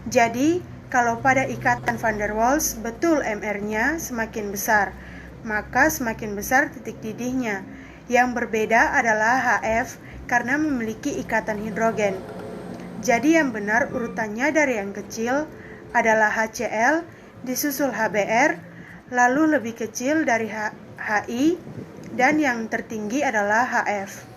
Speaker 12: Jadi, kalau pada ikatan van der Waals betul MR-nya semakin besar, maka semakin besar titik didihnya. Yang berbeda adalah HF karena memiliki ikatan hidrogen. Jadi yang benar urutannya dari yang kecil adalah HCl, disusul HBr, lalu lebih kecil dari HI, dan yang tertinggi adalah HF.